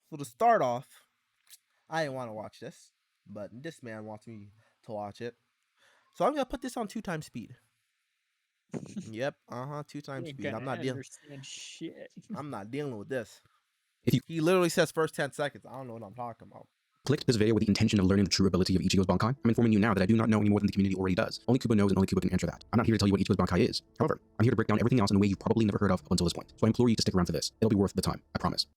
So to start off, I didn't want to watch this, but this man wants me to watch it. So I'm gonna put this on 2 times speed. Yep, 2 times You ain't speed. gonna understand shit. I'm not dealing with this. If you He literally says first 10 seconds. I don't know what I'm talking about. clicked this video with the intention of learning the true ability of Ichigo's Bankai, I'm informing you now that I do not know any more than the community already does. Only Kubo knows and only Kubo can answer that. I'm not here to tell you what Ichigo's Bankai is. However, I'm here to break down everything else in a way you've probably never heard of up until this point. So I implore you to stick around for this. It'll be worth the time. I promise.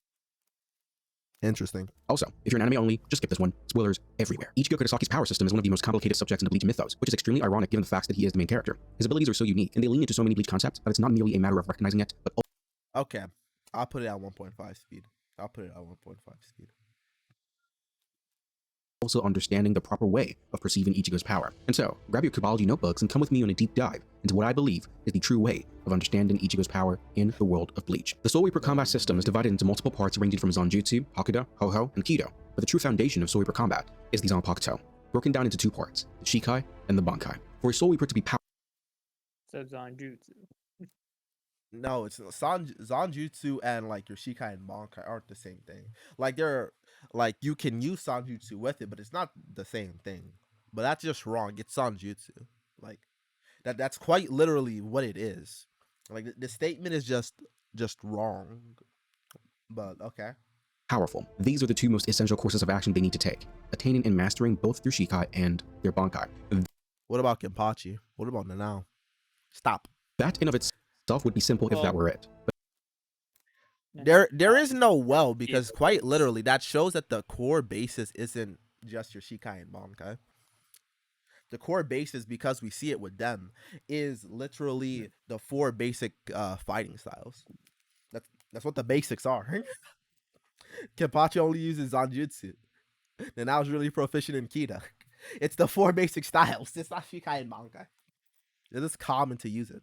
Interesting. Also, if you're an anime only, just skip this one. Spoilers everywhere. Ichigo Kurasaki's power system is one of the most complicated subjects in the Bleach mythos, which is extremely ironic given the fact that he is the main character. His abilities are so unique, and they lean into so many Bleach concepts that it's not merely a matter of recognizing it, but Okay, I'll put it at 1.5 speed. I'll put it at 1.5 speed. also understanding the proper way of perceiving Ichigo's power. And so, grab your Kubology notebooks and come with me on a deep dive into what I believe is the true way of understanding Ichigo's power in the world of Bleach. The Soul Reaper combat system is divided into multiple parts ranging from Zanjutsu, Hakuda, Ho-Ho, and Kido, but the true foundation of Soul Reaper combat is the Zanpakuto, broken down into 2 parts, the Shikai and the Bankai. For a Soul Reaper to be powerful, So Zanjutsu. No, it's Zanjutsu and like your Shikai and Bankai aren't the same thing. Like they're like you can use Zanjutsu with it, but it's not the same thing. But that's just wrong. It's Zanjutsu. Like that's quite literally what it is. Like the statement is just wrong. But okay. these are the 2 most essential courses of action they need to take, attaining and mastering both their Shikai and their Bankai. What about Kenpachi? What about Nanao? Stop. That in of itself would be simple if that were it. There is no well because quite literally that shows that the core basis isn't just your Shikai and Bankai. The core basis, because we see it with them, is literally the 4 basic fighting styles. That's what the basics are. Kenpachi only uses Zanjutsu. And I was really proficient in Kita. It's the 4 basic styles. It's not Shikai and Bankai. It is common to use it.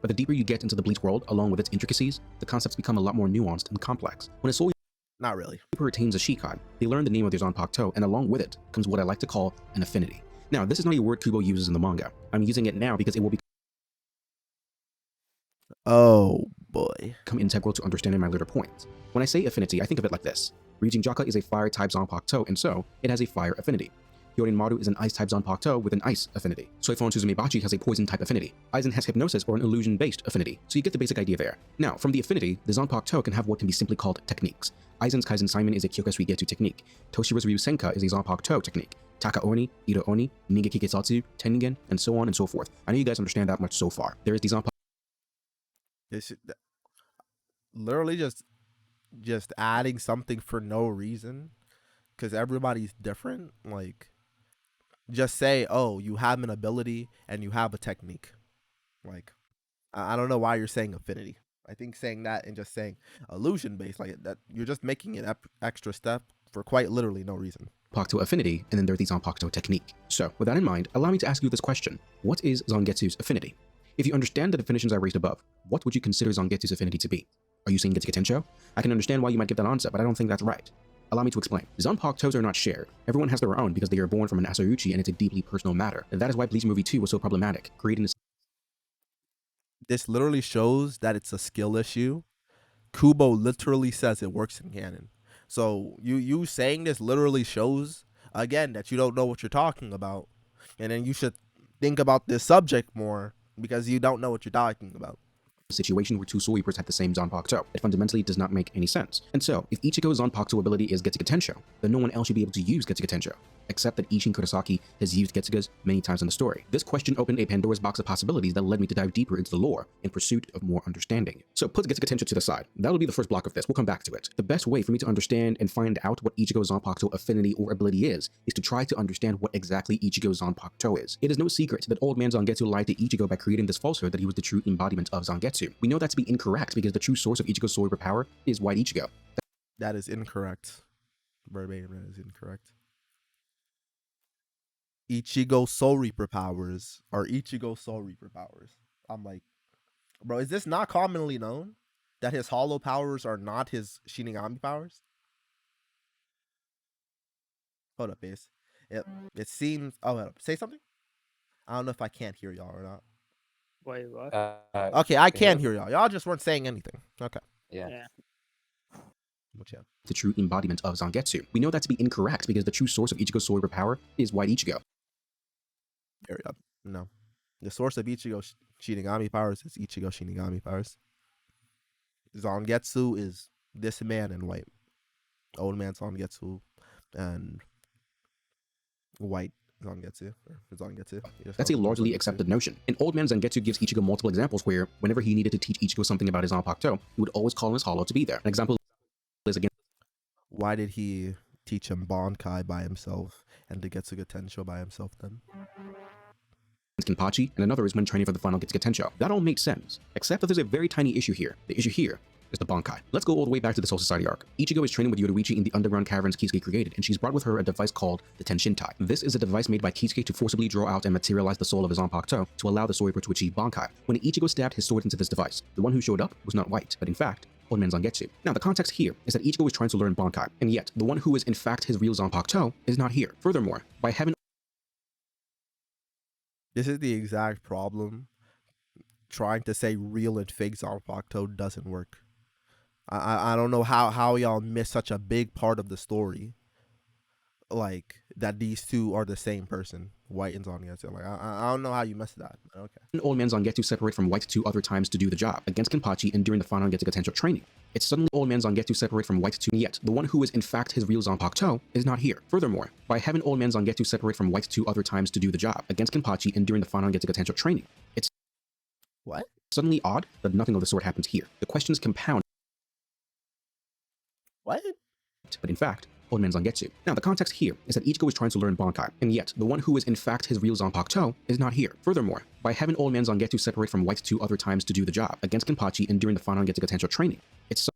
But the deeper you get into the Bleach world, along with its intricacies, the concepts become a lot more nuanced and complex. When a Soul Not really. Reaper attains a Shikai, they learn the name of their Zanpakuto, and along with it comes what I like to call an affinity. Now, this is not a word Kubo uses in the manga. I'm using it now because it will Oh boy. become integral to understanding my later points. When I say affinity, I think of it like this. Ryujin Jaka is a fire-type Zanpakuto, and so it has a fire affinity. Hyorin Maru is an ice-type Zanpakuto with an ice affinity. Soifon Suzumebachi has a poison-type affinity. Aizen has hypnosis or an illusion-based affinity, so you get the basic idea there. Now, from the affinity, the Zanpakuto can have what can be simply called techniques. Aizen's Kaizen Simon is a Kyokusui Getsu technique. Toshira's Ryusenka is a Zanpakuto technique. Taka Oni, Ida Oni, Ningeki Kitsatsu, Tengen, and so on and so forth. I know you guys understand that much so far. There is the Zanpakuto. It's literally just adding something for no reason because everybody's different. Like, just say, oh, you have an ability and you have a technique. Like, I don't know why you're saying affinity. I think saying that and just saying illusion based, like that, you're just making an extra step for quite literally no reason. Zanpakuto affinity, and then there's the Zanpakuto technique. So, with that in mind, allow me to ask you this question. What is Zangetsu's affinity? If you understand the definitions I raised above, what would you consider Zangetsu's affinity to be? Are you saying Getsuga Tensho? I can understand why you might give that answer, but I don't think that's right. Allow me to explain. Zanpakutos are not shared. Everyone has their own because they are born from an Asauchi and it's a deeply personal matter. And that is why Bleach Movie 2 was so problematic, creating This literally shows that it's a skill issue. Kubo literally says it works in canon. So you saying this literally shows, again, that you don't know what you're talking about. And then you should think about this subject more because you don't know what you're talking about. situation where 2 Soul Reapers have the same Zanpakuto. It fundamentally does not make any sense. And so, if Ichigo's Zanpakuto ability is Getsuga Tensho, then no one else should be able to use Getsuga Tensho, except that Isshin Kurosaki has used Getsugas many times in the story. This question opened a Pandora's box of possibilities that led me to dive deeper into the lore in pursuit of more understanding. So put Getsuga Tensho to the side. That'll be the first block of this. We'll come back to it. The best way for me to understand and find out what Ichigo's Zanpakuto affinity or ability is to try to understand what exactly Ichigo's Zanpakuto is. It is no secret that old man Zangetsu lied to Ichigo by creating this falsehood that he was the true embodiment of Zangetsu. We know that to be incorrect because the true source of Ichigo's Soul Reaper power is White Ichigo. That is incorrect. Verbatim, that is incorrect. Ichigo Soul Reaper powers are Ichigo Soul Reaper powers. I'm like, bro, is this not commonly known that his hollow powers are not his Shinigami powers? Hold up, Ace. It seems. Oh, hold up. Say something. I don't know if I can't hear y'all or not. Wait, what? Okay, I can hear y'all. Y'all just weren't saying anything. Okay. Yeah. Yeah. Yeah. the true embodiment of Zangetsu. We know that to be incorrect because the true source of Ichigo's soul reaper power is White Ichigo. Area. No. The source of Ichigo Shinigami powers is Ichigo Shinigami powers. Zangetsu is this man in white. Old man Zangetsu and white Zangetsu. Zangetsu. That's a largely accepted notion. An old man Zangetsu gives Ichigo multiple examples where, whenever he needed to teach Ichigo something about his Zanpakuto, he would always call on his hollow to be there. An example is against Why did he teach him Bankai by himself and the Getsuga Tensho by himself then? Kenpachi, and another is when training for the final Getsuga Tensho. That all makes sense, except that there's a very tiny issue here. The issue here is the Bankai. Let's go all the way back to the Soul Society arc. Ichigo is training with Yoruichi in the underground caverns Kisuke created, and she's brought with her a device called the Tenshintai. This is a device made by Kisuke to forcibly draw out and materialize the soul of his Zanpakuto to allow the Soul Reaper to achieve Bankai. When Ichigo stabbed his sword into this device, the one who showed up was not white, but in fact, Old Man Zangetsu. Now, the context here is that Ichigo is trying to learn Bankai, and yet, the one who is in fact his real Zanpakuto is not here. Furthermore, by having This is the exact problem. Trying to say real and fake Zanpakuto doesn't work. I don't know how y'all miss such a big part of the story. Like, that these two are the same person, White and Zangetsu. Like, I don't know how you missed that. But okay. Old Man Zangetsu separate from White 2 other times to do the job, against Kenpachi and during the final Getsuga Tensho training. It's suddenly Old Man Zangetsu separate from White 2, and yet, the one who is in fact his real Zanpakuto is not here. Furthermore, by having Old Man Zangetsu separate from White 2 other times to do the job, against Kenpachi and during the final Getsuga Tensho training, it's What? suddenly odd that nothing of the sort happens here. The questions compound. What? But in fact, Old Man Zangetsu. Now, the context here is that Ichigo is trying to learn Bankai, and yet, the one who is in fact his real Zanpakuto is not here. Furthermore, by having Old Man Zangetsu separate from White 2 other times to do the job, against Kenpachi and during the final Getsuga Tensho training, it's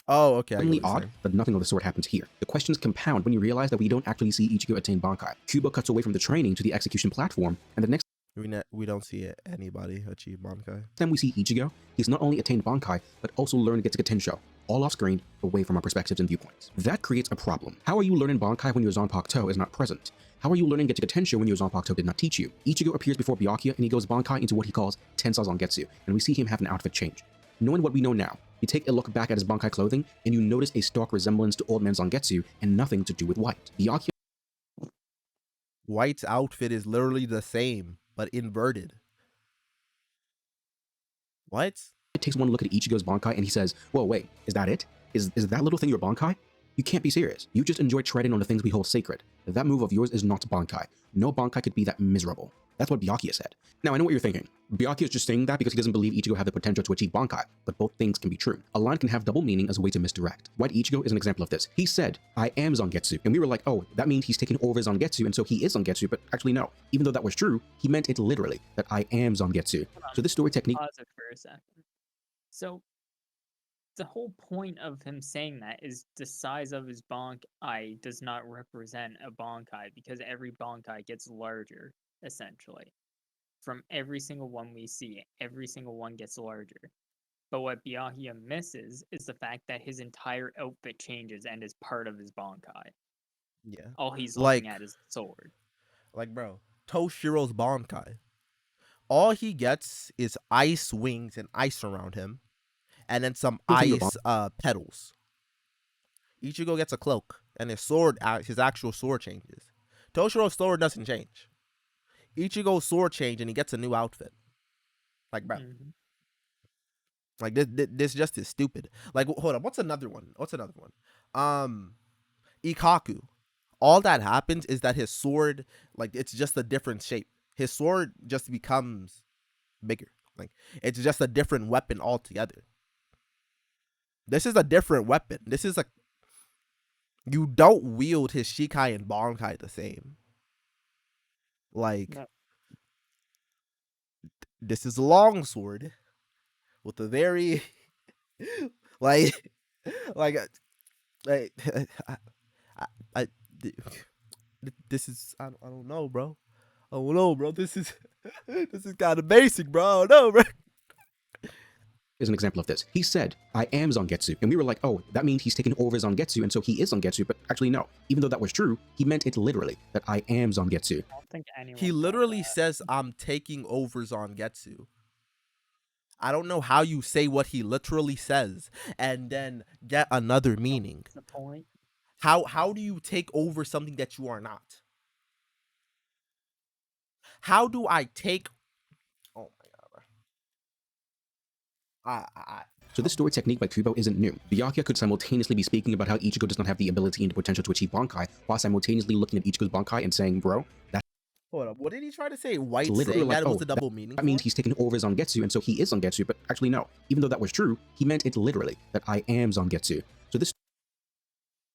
Oh, okay. suddenly odd that nothing of the sort happens here. The questions compound when you realize that we don't actually see Ichigo attain Bankai. Kubo cuts away from the training to the execution platform, and the next We don't see anybody achieve Bankai. time we see Ichigo, he's not only attained Bankai, but also learned Getsuga Tensho, all off screen, away from our perspectives and viewpoints. That creates a problem. How are you learning Bankai when your Zanpakuto is not present? How are you learning Getsuga Tensho when your Zanpakuto did not teach you? Ichigo appears before Byakuya and he goes Bankai into what he calls Tensai Zangetsu, and we see him have an outfit change. Knowing what we know now, you take a look back at his Bankai clothing, and you notice a stark resemblance to Old Man Zangetsu and nothing to do with White. Byakuya White's outfit is literally the same, but inverted. What? takes one look at Ichigo's Bankai and he says, whoa, wait, is that it? Is that little thing your Bankai? You can't be serious. You just enjoy treading on the things we hold sacred. That move of yours is not Bankai. No Bankai could be that miserable. That's what Byakuya said. Now, I know what you're thinking. Byakuya is just saying that because he doesn't believe Ichigo have the potential to achieve Bankai, but both things can be true. A line can have double meaning as a way to misdirect. White Ichigo is an example of this. He said, I am Zangetsu, and we were like, oh, that means he's taking over Zangetsu, and so he is Zangetsu, but actually no. Even though that was true, he meant it literally, that I am Zangetsu. So this story technique... Pause it for a second. So, the whole point of him saying that is the size of his Bankai does not represent a Bankai because every Bankai gets larger, essentially. From every single one we see, every single one gets larger. But what Byakuya misses is the fact that his entire outfit changes and is part of his Bankai. Yeah. All he's Like- looking at is the sword. Like, bro, Toshiro's Bankai. All he gets is ice wings and ice around him, and then some Who's in your ice petals. Ichigo gets a cloak, and his sword, his actual sword changes. Toshiro's sword doesn't change. Ichigo's sword change, and he gets a new outfit. Like, bro, Mhm. like this just is stupid. Like, hold on, what's another one? Ikaku. All that happens is that his sword, like, it's just a different shape. His sword just becomes bigger. Like, it's just a different weapon altogether. This is a different weapon. This is you don't wield his Shikai and Bankai the same. Like, No. this is a long sword with a very like I this is I don't know, bro. I don't know, bro. This is this is kind of basic, bro. I don't know, bro. is an example of this. He said, I am Zangetsu, and we were like, oh, that means he's taking over Zangetsu, and so he is Zangetsu, but actually no. Even though that was true, he meant it literally, that I am Zangetsu. I don't think anyone He thought literally that. says, I'm taking over Zangetsu. I don't know how you say what he literally says and then get another meaning. That's the point. How do you take over something that you are not? How do I take? Oh my god! So this story technique by Kubo isn't new. Byakuya could simultaneously be speaking about how Ichigo does not have the ability and the potential to achieve Bankai, while simultaneously looking at Ichigo's Bankai and saying, bro, that's Hold up. What did he try to say? White literally saying like, that it was oh, a double meaning. that means he's taken over Zangetsu, and so he is Zangetsu, but actually no. Even though that was true, he meant it literally, that I am Zangetsu. So this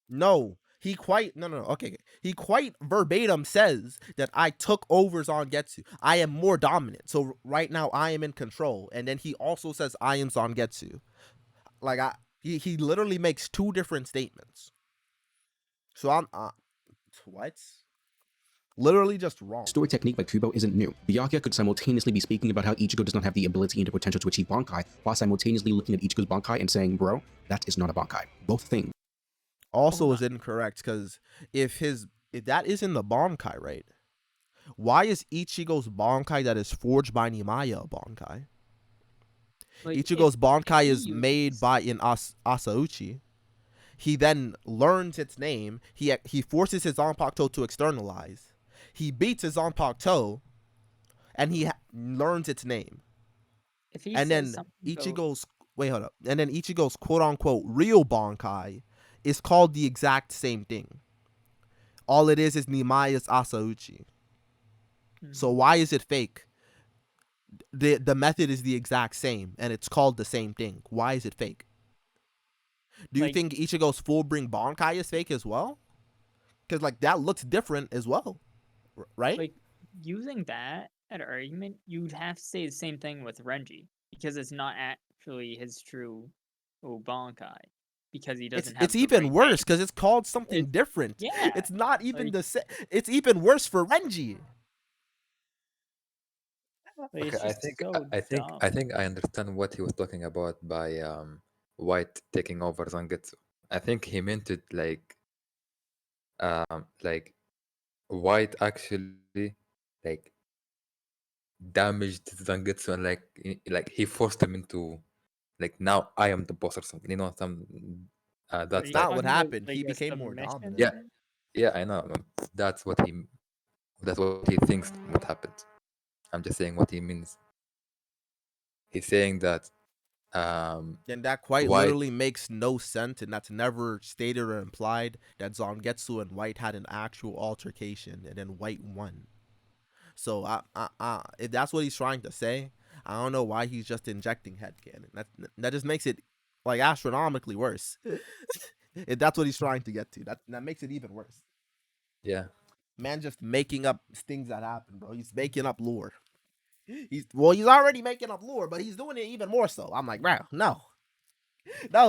No, he quite no. Okay, he quite verbatim says that I took over Zangetsu. I am more dominant. So right now I am in control. And then he also says I am Zangetsu. Like he literally makes two different statements. So I'm what? Literally just wrong. story technique by Kubo isn't new. Byakuya could simultaneously be speaking about how Ichigo does not have the ability and the potential to achieve Bankai, while simultaneously looking at Ichigo's Bankai and saying, bro, that is not a Bankai. Both things Also is incorrect because if that isn't the Bankai, right? Why is Ichigo's Bankai that is forged by Nimaya a Bankai? Like, Ichigo's Bankai he is made uses- by Asauchi. He then learns its name. He forces his Zanpakuto to externalize. He beats his Zanpakuto, and he learns its name. If he And says then something about- Ichigo's wait, hold up. And then Ichigo's quote unquote real Bankai is called the exact same thing. All it is Nimaya's Asauchi. So why is it fake? The method is the exact same, and it's called the same thing. Why is it fake? Do you Like- think Ichigo's full bring Bankai is fake as well? Because like that looks different as well, right? like using that at argument, you'd have to say the same thing with Renji because it's not actually his true Bankai because he doesn't have. It's the even right worse name. because it's called something It's- different. yeah, It's not even like- the same. It's even worse for Renji. Like, Okay, it's I just think so dumb. I think I understand what he was talking about by White taking over Zangetsu. I think he meant it like White actually like damaged Zangetsu and like he forced him into like now I am the boss or something. You know, some Are that's you not like what talking about, happened. like, He a became more submission dominant. Yeah. thing? yeah, I know. That's what he thinks what happened. I'm just saying what he means. He's saying that And that quite White literally makes no sense, and that's never stated or implied that Zangetsu and White had an actual altercation, and then White won. So if that's what he's trying to say, I don't know why he's just injecting headcanon. That just makes it like astronomically worse. If that's what he's trying to get to, that makes it even worse. yeah. Man, just making up things that happen, bro. He's making up lore. He's already making up lore, but he's doing it even more so. I'm like, bro, no,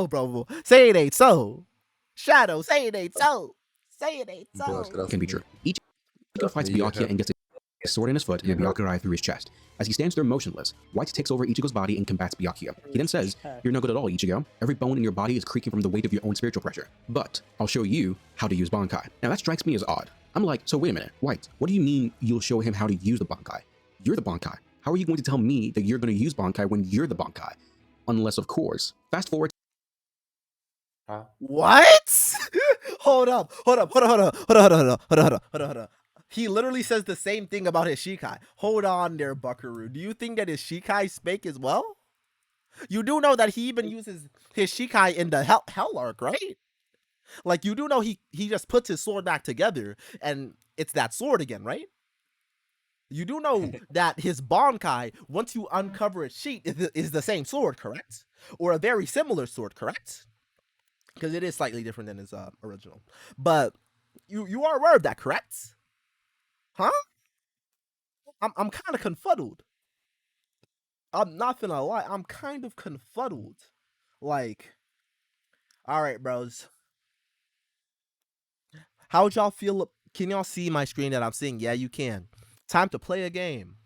bro, say it ain't so. Shadow, say it ain't so. Say it ain't Bro, so. trust can be me. true. Ichigo fights You Byakuya have- and gets a sword in his foot and a you have- Byakuya through his chest. As he stands there motionless, White takes over Ichigo's body and combats Byakuya. He then says, "You're no good at all, Ichigo. Every bone in your body is creaking from the weight of your own spiritual pressure. But I'll show you how to use Bankai." Now that strikes me as odd. I'm like, so wait a minute, White, what do you mean you'll show him how to use the Bankai? You're the Bankai. How are you going to tell me that you're going to use Bankai when you're the Bankai? Unless, of course, fast forward Huh? What? Hold up. He literally says the same thing about his Shikai. Hold on there, Buckaroo. Do you think that his Shikai spake as well? You do know that he even uses his Shikai in the Hell arc, right? Like, you do know he just puts his sword back together and it's that sword again, right? You do know that his Bankai, once you uncover its sheet, is the same sword, correct? Or a very similar sword, correct? Because it is slightly different than his original. But you are aware of that, correct? Huh? I'm kind of confuddled. I'm not gonna lie, I'm kind of confuddled. Like, all right, bros. How'd y'all feel? Can y'all see my screen that I'm seeing? Yeah, you can. Time to play a game.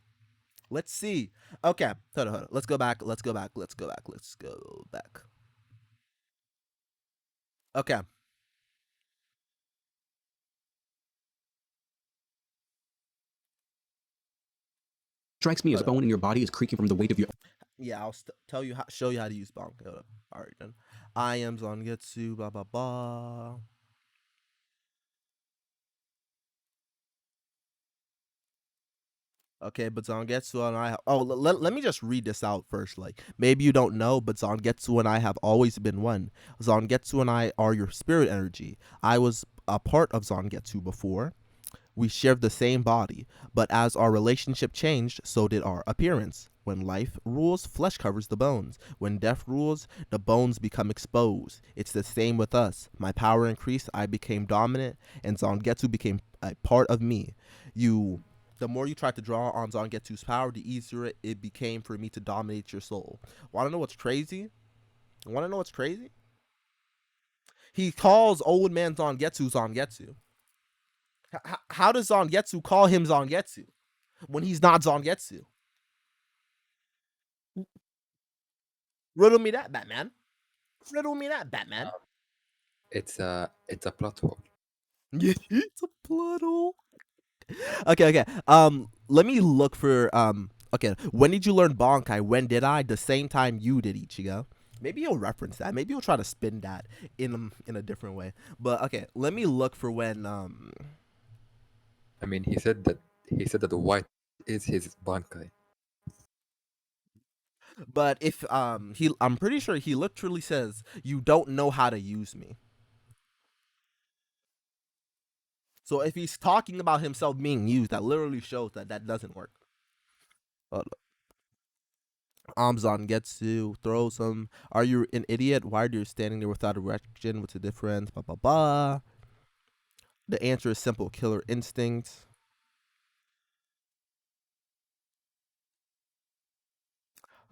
Let's see. Okay, hold on. Let's go back. Okay. strikes me as bone in your body is creaking from the weight of your Yeah, I'll tell you show you how to use bonk. Hold up. All right then. I am Zangetsu. Blah blah blah. Okay, but Zangetsu and I. Let me just read this out first. Like, maybe you don't know, but Zangetsu and I have always been one. Zangetsu and I are your spirit energy. I was a part of Zangetsu before. We shared the same body, but as our relationship changed, so did our appearance. When life rules, flesh covers the bones. When death rules, the bones become exposed. It's the same with us. My power increased, I became dominant, and Zangetsu became a part of me. The more you tried to draw on Zangetsu's power, the easier it became for me to dominate your soul. Want to know what's crazy? Want to know what's crazy? He calls old man Zangetsu Zangetsu. How does Zangetsu call him Zangetsu when he's not Zangetsu? Riddle me that, Batman. Riddle me that, Batman. It's a plot hole. It's a plot hole. Okay. Let me look for Okay, when did you learn Bankai? When did I? The same time you did, Ichigo. Maybe you'll reference that. Maybe you'll try to spin that in a different way. But okay, let me look for when I mean, he said that the white is his bankai. but if I'm pretty sure he literally says you don't know how to use me. So if he's talking about himself being used, that literally shows that that doesn't work. Amazon gets you, throws him. Are you an idiot? Why are you standing there without erection? What's the difference? Blah blah blah. The answer is simple: killer instinct.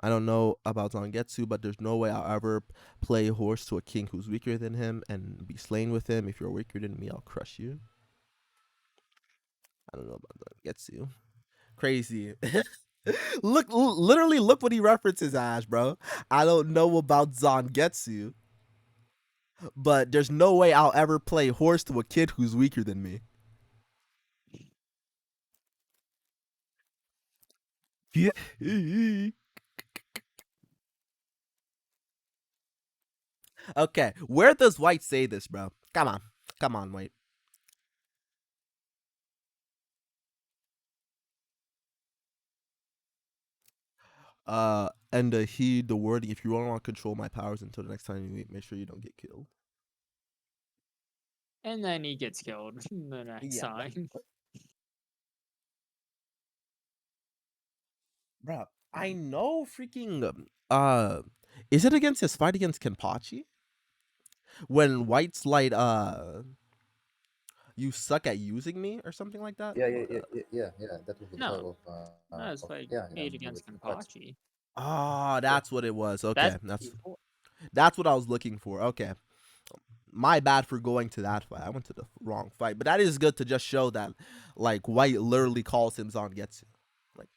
I don't know about Zangetsu, but there's no way I'll ever play horse to a king who's weaker than him and be slain with him. If you're weaker than me, I'll crush you. I don't know about Zangetsu. Crazy. Literally look what he references as, bro. I don't know about Zangetsu, but there's no way I'll ever play horse to a kid who's weaker than me. Okay, where does White say this, bro? Come on, White. And heed the wording. If you don't want to control my powers until the next time you meet, make sure you don't get killed. And then he gets killed the next Yeah, time. bro. I know freaking is it against his fight against Kenpachi? When White's like you suck at using me or something like that? Yeah. That was the fight No, that was of like yeah, made he against was Kenpachi. Kenpachi. Ah, Yeah, that's what it was. That's Okay, before. that's what I was looking for. Okay, my bad for going to that fight. I went to the wrong fight, but that is good to just show that, like, White literally calls him Zangetsu. Like,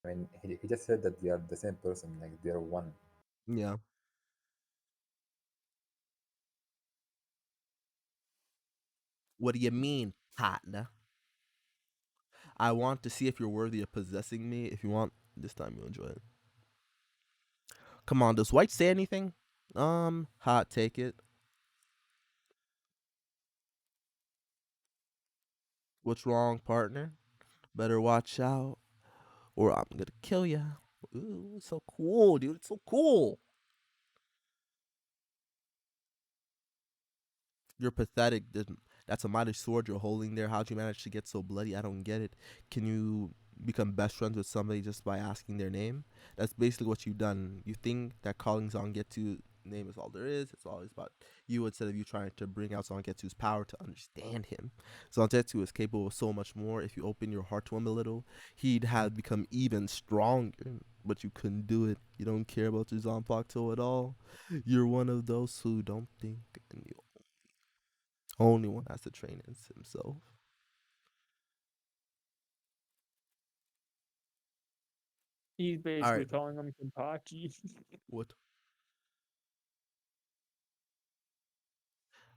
I mean, he just said that they are the same person, like they are one. yeah. What do you mean, partner? I want to see if you're worthy of possessing me. If you want, this time you'll enjoy it. Come on, does White say anything? Hot take it. What's wrong, partner? Better watch out, or I'm gonna kill ya. Ooh, it's so cool, dude. It's so cool. You're pathetic. That's a mighty sword you're holding there. How'd you manage to get so bloody? I don't get it. Can you become best friends with somebody just by asking their name? That's basically what you've done. You think that calling Zangetsu name is all there is. It's always about you instead of you trying to bring out Zangetsu's power to understand him. Zangetsu is capable of so much more. If you open your heart to him a little, he'd have become even stronger. But you couldn't do it. You don't care about your Zanpakuto at all. You're one of those who don't think, and you only one has to train is himself. He's All basically right. calling him Kenpachi. What?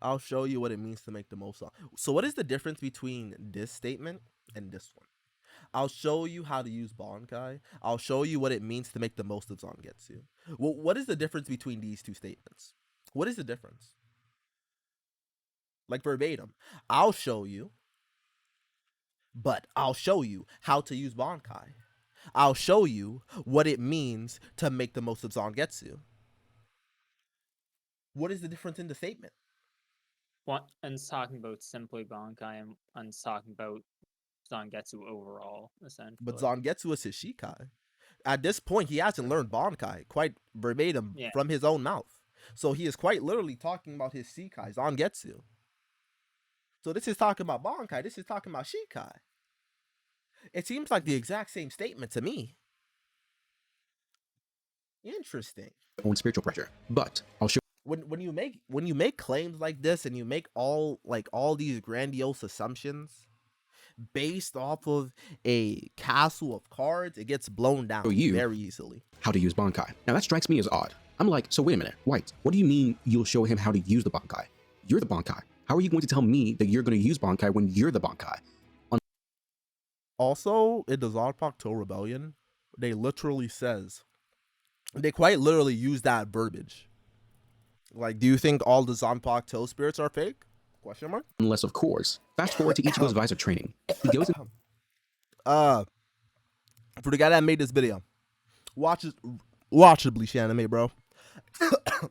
I'll show you what it means to make the most song. So what is the difference between this statement and this one? I'll show you how to use Bankai. I'll show you what it means to make the most of Zangetsu. Well, what is the difference between these two statements? What is the difference? Like verbatim. I'll show you, but I'll show you how to use Bankai. I'll show you what it means to make the most of Zangetsu. What is the difference in the statement? One's talking about simply Bankai, and one's talking about Zangetsu overall, essentially. But Zangetsu is his Shikai. At this point, he hasn't learned Bankai quite verbatim from his own mouth. So he is quite literally talking about his Shikai, Zangetsu. So this is talking about Bankai, this is talking about Shikai. It seems like the exact same statement to me. Interesting. Own spiritual pressure, but I'll show When you make claims like this and you make all these grandiose assumptions based off of a castle of cards, it gets blown down very easily. how to use Bankai. Now that strikes me as odd. I'm like, so wait a minute, White, what do you mean you'll show him how to use the Bankai? You're the Bankai. How are you going to tell me that you're going to use Bankai when you're the Bankai? Also, in the Zanpakuto Rebellion, they quite literally use that verbiage. Like, do you think all the Zanpakuto spirits are fake? Question mark? Unless, of course, fast forward to Ichigo's visor training. He goes in for the guy that made this video, watch the Bleach anime, bro.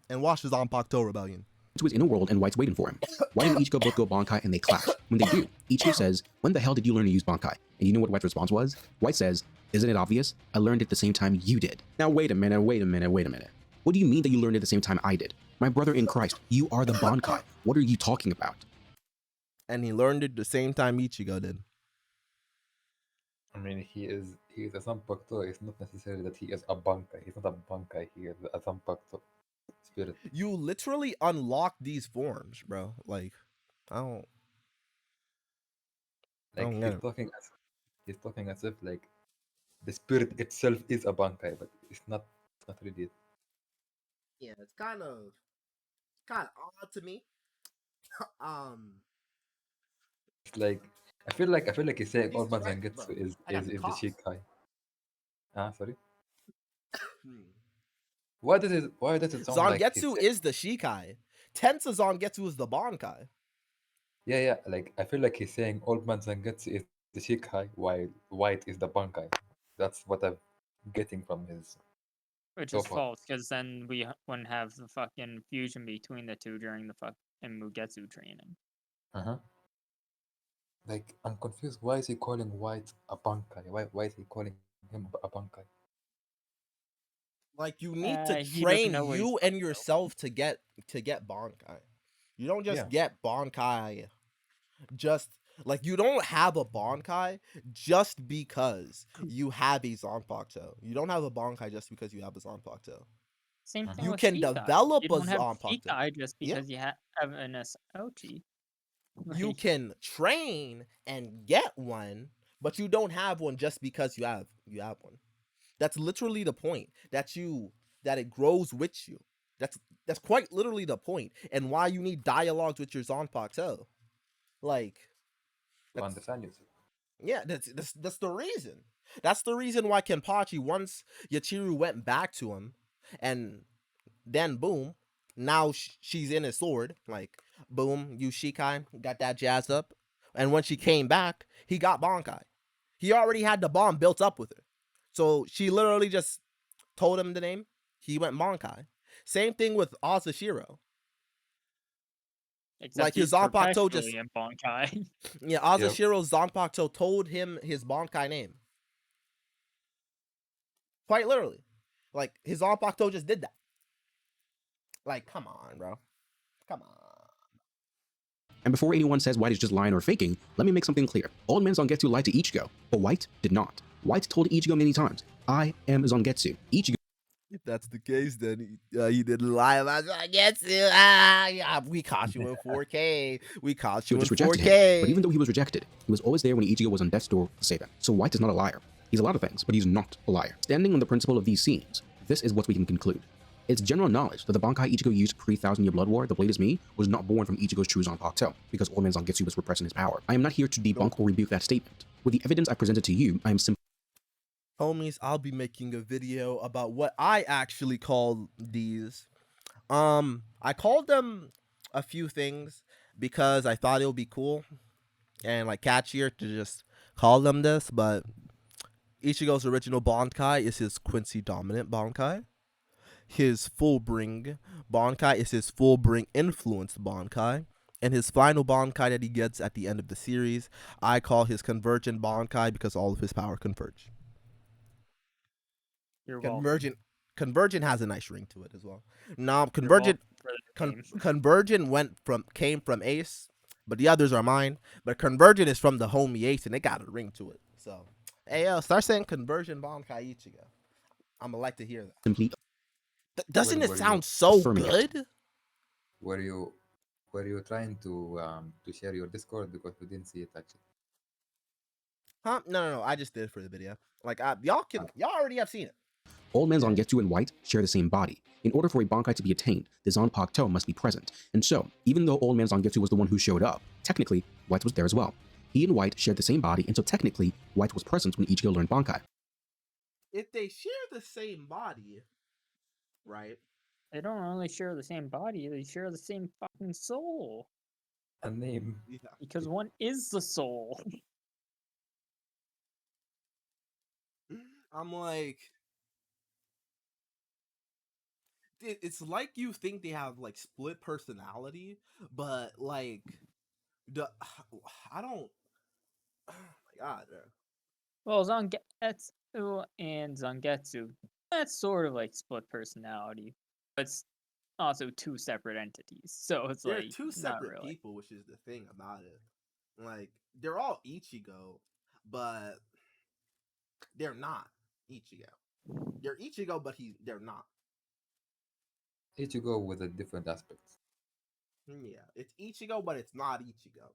And watch the Zanpakuto Rebellion. to his inner world and White's waiting for him. White and Ichigo both go Bankai and they clash. When they do, Ichigo says, "When the hell did you learn to use Bankai?" And you know what White's response was? White says, "Isn't it obvious? I learned it the same time you did." Now wait a minute. What do you mean that you learned it the same time I did? My brother in Christ, you are the Bankai. What are you talking about? And he learned it the same time Ichigo did. I mean, he is a Zanpakuto. It's not necessarily that he is a Bankai. He's not a Bankai. He is a Zanpakuto spirit. You literally unlock these forms, bro. Like, I don't. Like get it. he's talking as if like the spirit itself is a Bankai, but it's not. It's not really it. Yeah, it's kind of odd to me. It's like I feel like he's saying Jesus all man Christ, Zangetsu bro. is I got the cough. Shikai. Sorry. Why does it sound like he's Zangetsu is the Shikai. Tensa Zangetsu is the Bankai. yeah, like I feel like he's saying old man Zangetsu is the Shikai while White is the Bankai. That's what I'm getting from his. Which So is far. false, because then we wouldn't have the fucking fusion between the two during the fucking Mugetsu training. Like I'm confused. Why is he calling White a Bankai? Why is he calling him a Bankai? Like, you need to He doesn't train know what he's you and yourself to get Bankai. You don't just get Bankai just like, you don't have a Bankai just because you have a Zanpakuto. You don't have a Bankai just because you have a Zanpakuto. Same thing You with can Shikai. develop You a don't have Zanpakuto. Shikai just Yeah. because you have an Ouchi. You can train and get one, but you don't have one just because you have one. That's literally the point. That it grows with you. That's quite literally the point, and why you need dialogues with your Zanpakuto. Like, To understand yourself. yeah, that's the reason. That's the reason why Kenpachi, once Yachiru went back to him, and then boom, now she's in his sword. Like, boom, you Shikai, got that jazz up. And when she came back, he got Bankai. He already had the bomb built up with her. So she literally just told him the name. He went Bankai. Same thing with Asashiro. Except Like, his he's Zanpakuto just... professionally in Bankai. Yeah, Asashiro's Zanpakuto told him his Bankai name. Quite literally. Like, his Zanpakuto just did that. Like, come on, bro. Come on. And before anyone says White is just lying or faking, let me make something clear. Old man Zangetsu lied to Ichigo, but White did not. White told Ichigo many times, "I am Zangetsu." Ichigo If that's the case, then he didn't lie about Zangetsu. Yeah, we caught you in 4K. We caught you in just rejected 4K. him. But even though he was rejected, he was always there when Ichigo was on death's door to save him. So White is not a liar. He's a lot of things, but he's not a liar. Standing on the principle of these scenes, this is what we can conclude. It's general knowledge that the Bankai Ichigo used pre-Thousand Year Blood War, the Blade is Me, was not born from Ichigo's true Zanpakuto, because Old Man Zangetsu was repressing his power. I am not here to debunk or rebuke that statement. With the evidence I presented to you, I am simply Homies, I'll be making a video about what I actually call these. I called them a few things because I thought it would be cool and like catchier to just call them this, but Ichigo's original Bankai is his Quincy dominant Bankai. His full bring Bankai is his full bring influenced Bankai. And his final Bankai that he gets at the end of the series, I call his convergent Bankai because all of his power converge. You're welcome. Convergent has a nice ring to it as well. Now You're Convergent welcome for the name. Convergent came from Ace, but the others are mine. But Convergent is from the homie Ace, and it got a ring to it. So, hey, start saying Conversion Bankai Ichigo. I'm gonna like to hear that. simply Doesn't it were you sound so affirming it. good? were you were you trying to share your Discord because we didn't see it actually? Huh? No. I just did it for the video. Like, y'all already have seen it. all men Yeah. Zangetsu and White share the same body. In order for a Bankai to be attained, the Zanpakuto must be present. And so, even though Old Man Zangetsu was the one who showed up, technically, White was there as well. He and White shared the same body, and so technically, White was present when Ichigo learned Bankai. If they share the same body, right? They don't only share the same body; they share the same fucking soul. A name. Yeah. Because one is the soul. I'm like, it's like you think they have like split personality, but like, the I don't. Oh my god, bro. Well, Zangetsu and Zangetsu, that's sort of like split personality, but it's also two separate entities. So it's They're like two not separate really. people, which is the thing about it. Like, they're all Ichigo, but they're not Ichigo. They're Ichigo, but they're not. Ichigo with a different aspects. Yeah, it's Ichigo, but it's not Ichigo.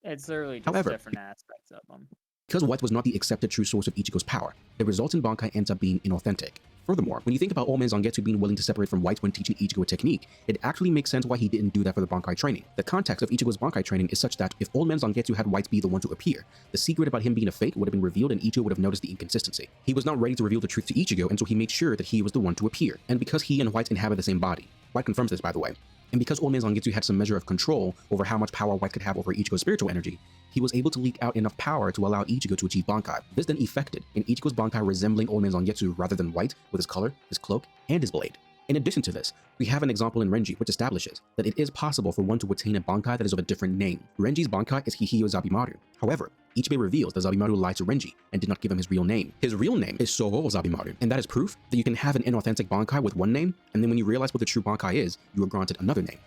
It's literally just However, different aspects of them. Because White was not the accepted true source of Ichigo's power, the resultant Bankai ends up being inauthentic. Furthermore, when you think about Old Man Zangetsu being willing to separate from White when teaching Ichigo a technique, it actually makes sense why he didn't do that for the Bankai training. The context of Ichigo's Bankai training is such that if Old Man Zangetsu had White be the one to appear, the secret about him being a fake would have been revealed and Ichigo would have noticed the inconsistency. He was not ready to reveal the truth to Ichigo, and so he made sure that he was the one to appear. And because he and White inhabit the same body, White confirms this by the way, and because Old Man Zangetsu had some measure of control over how much power White could have over Ichigo's spiritual energy, he was able to leak out enough power to allow Ichigo to achieve Bankai. This then effected in Ichigo's Bankai resembling Old Man Zangetsu rather than White with his color, his cloak, and his blade. In addition to this, we have an example in Renji which establishes that it is possible for one to attain a Bankai that is of a different name. Renji's Bankai is Hihio Zabimaru. However, Ichibei reveals that Zabimaru lied to Renji and did not give him his real name. His real name is Soho Zabimaru, and that is proof that you can have an inauthentic Bankai with one name, and then when you realize what the true Bankai is, you are granted another name.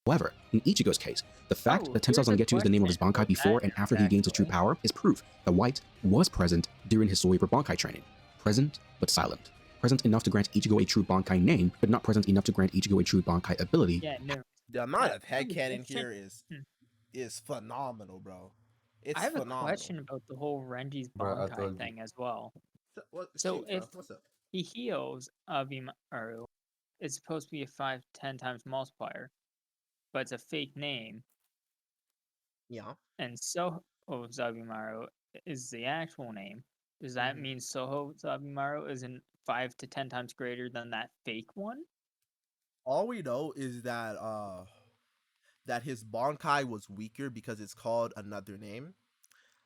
However, in Ichigo's case, the fact that Tensei here's a Zangetsu is the name of his question Bankai about before that and after he gains his true actually. power is proof that White was present during his Soul Reaper Bankai training. Present, but silent. Present enough to grant Ichigo a true Bankai name, but not present enough to grant Ichigo a true Bankai ability. Yeah, no. The amount of I have a headcanon question- here Hmm. is phenomenal, bro. It's I have phenomenal. a question about the whole Renji's Bro, I Bankai told you. thing as well. So if what's up? Hihio's Abimaru is supposed to be a 5-10 times multiplier, but it's a fake name, Yeah. and Soho Zabimaru is the actual name, does that Mhm. mean Soho Zabimaru isn't 5 to 10 times greater than that fake one? All we know is that his Bankai was weaker because it's called another name.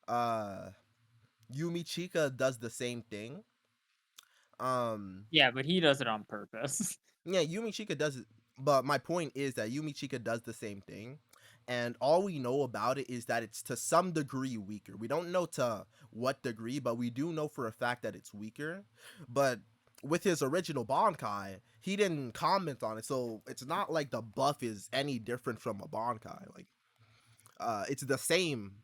Yumi Chika does the same thing. Yeah, but he does it on purpose. Yeah, Yumi Chika does it, but my point is that Yumi Chika does the same thing, and all we know about it is that it's to some degree weaker. We don't know to what degree, but we do know for a fact that it's weaker. But with his original Bankai, he didn't comment on it, so it's not like the buff is any different from a Bankai. Like, it's the same.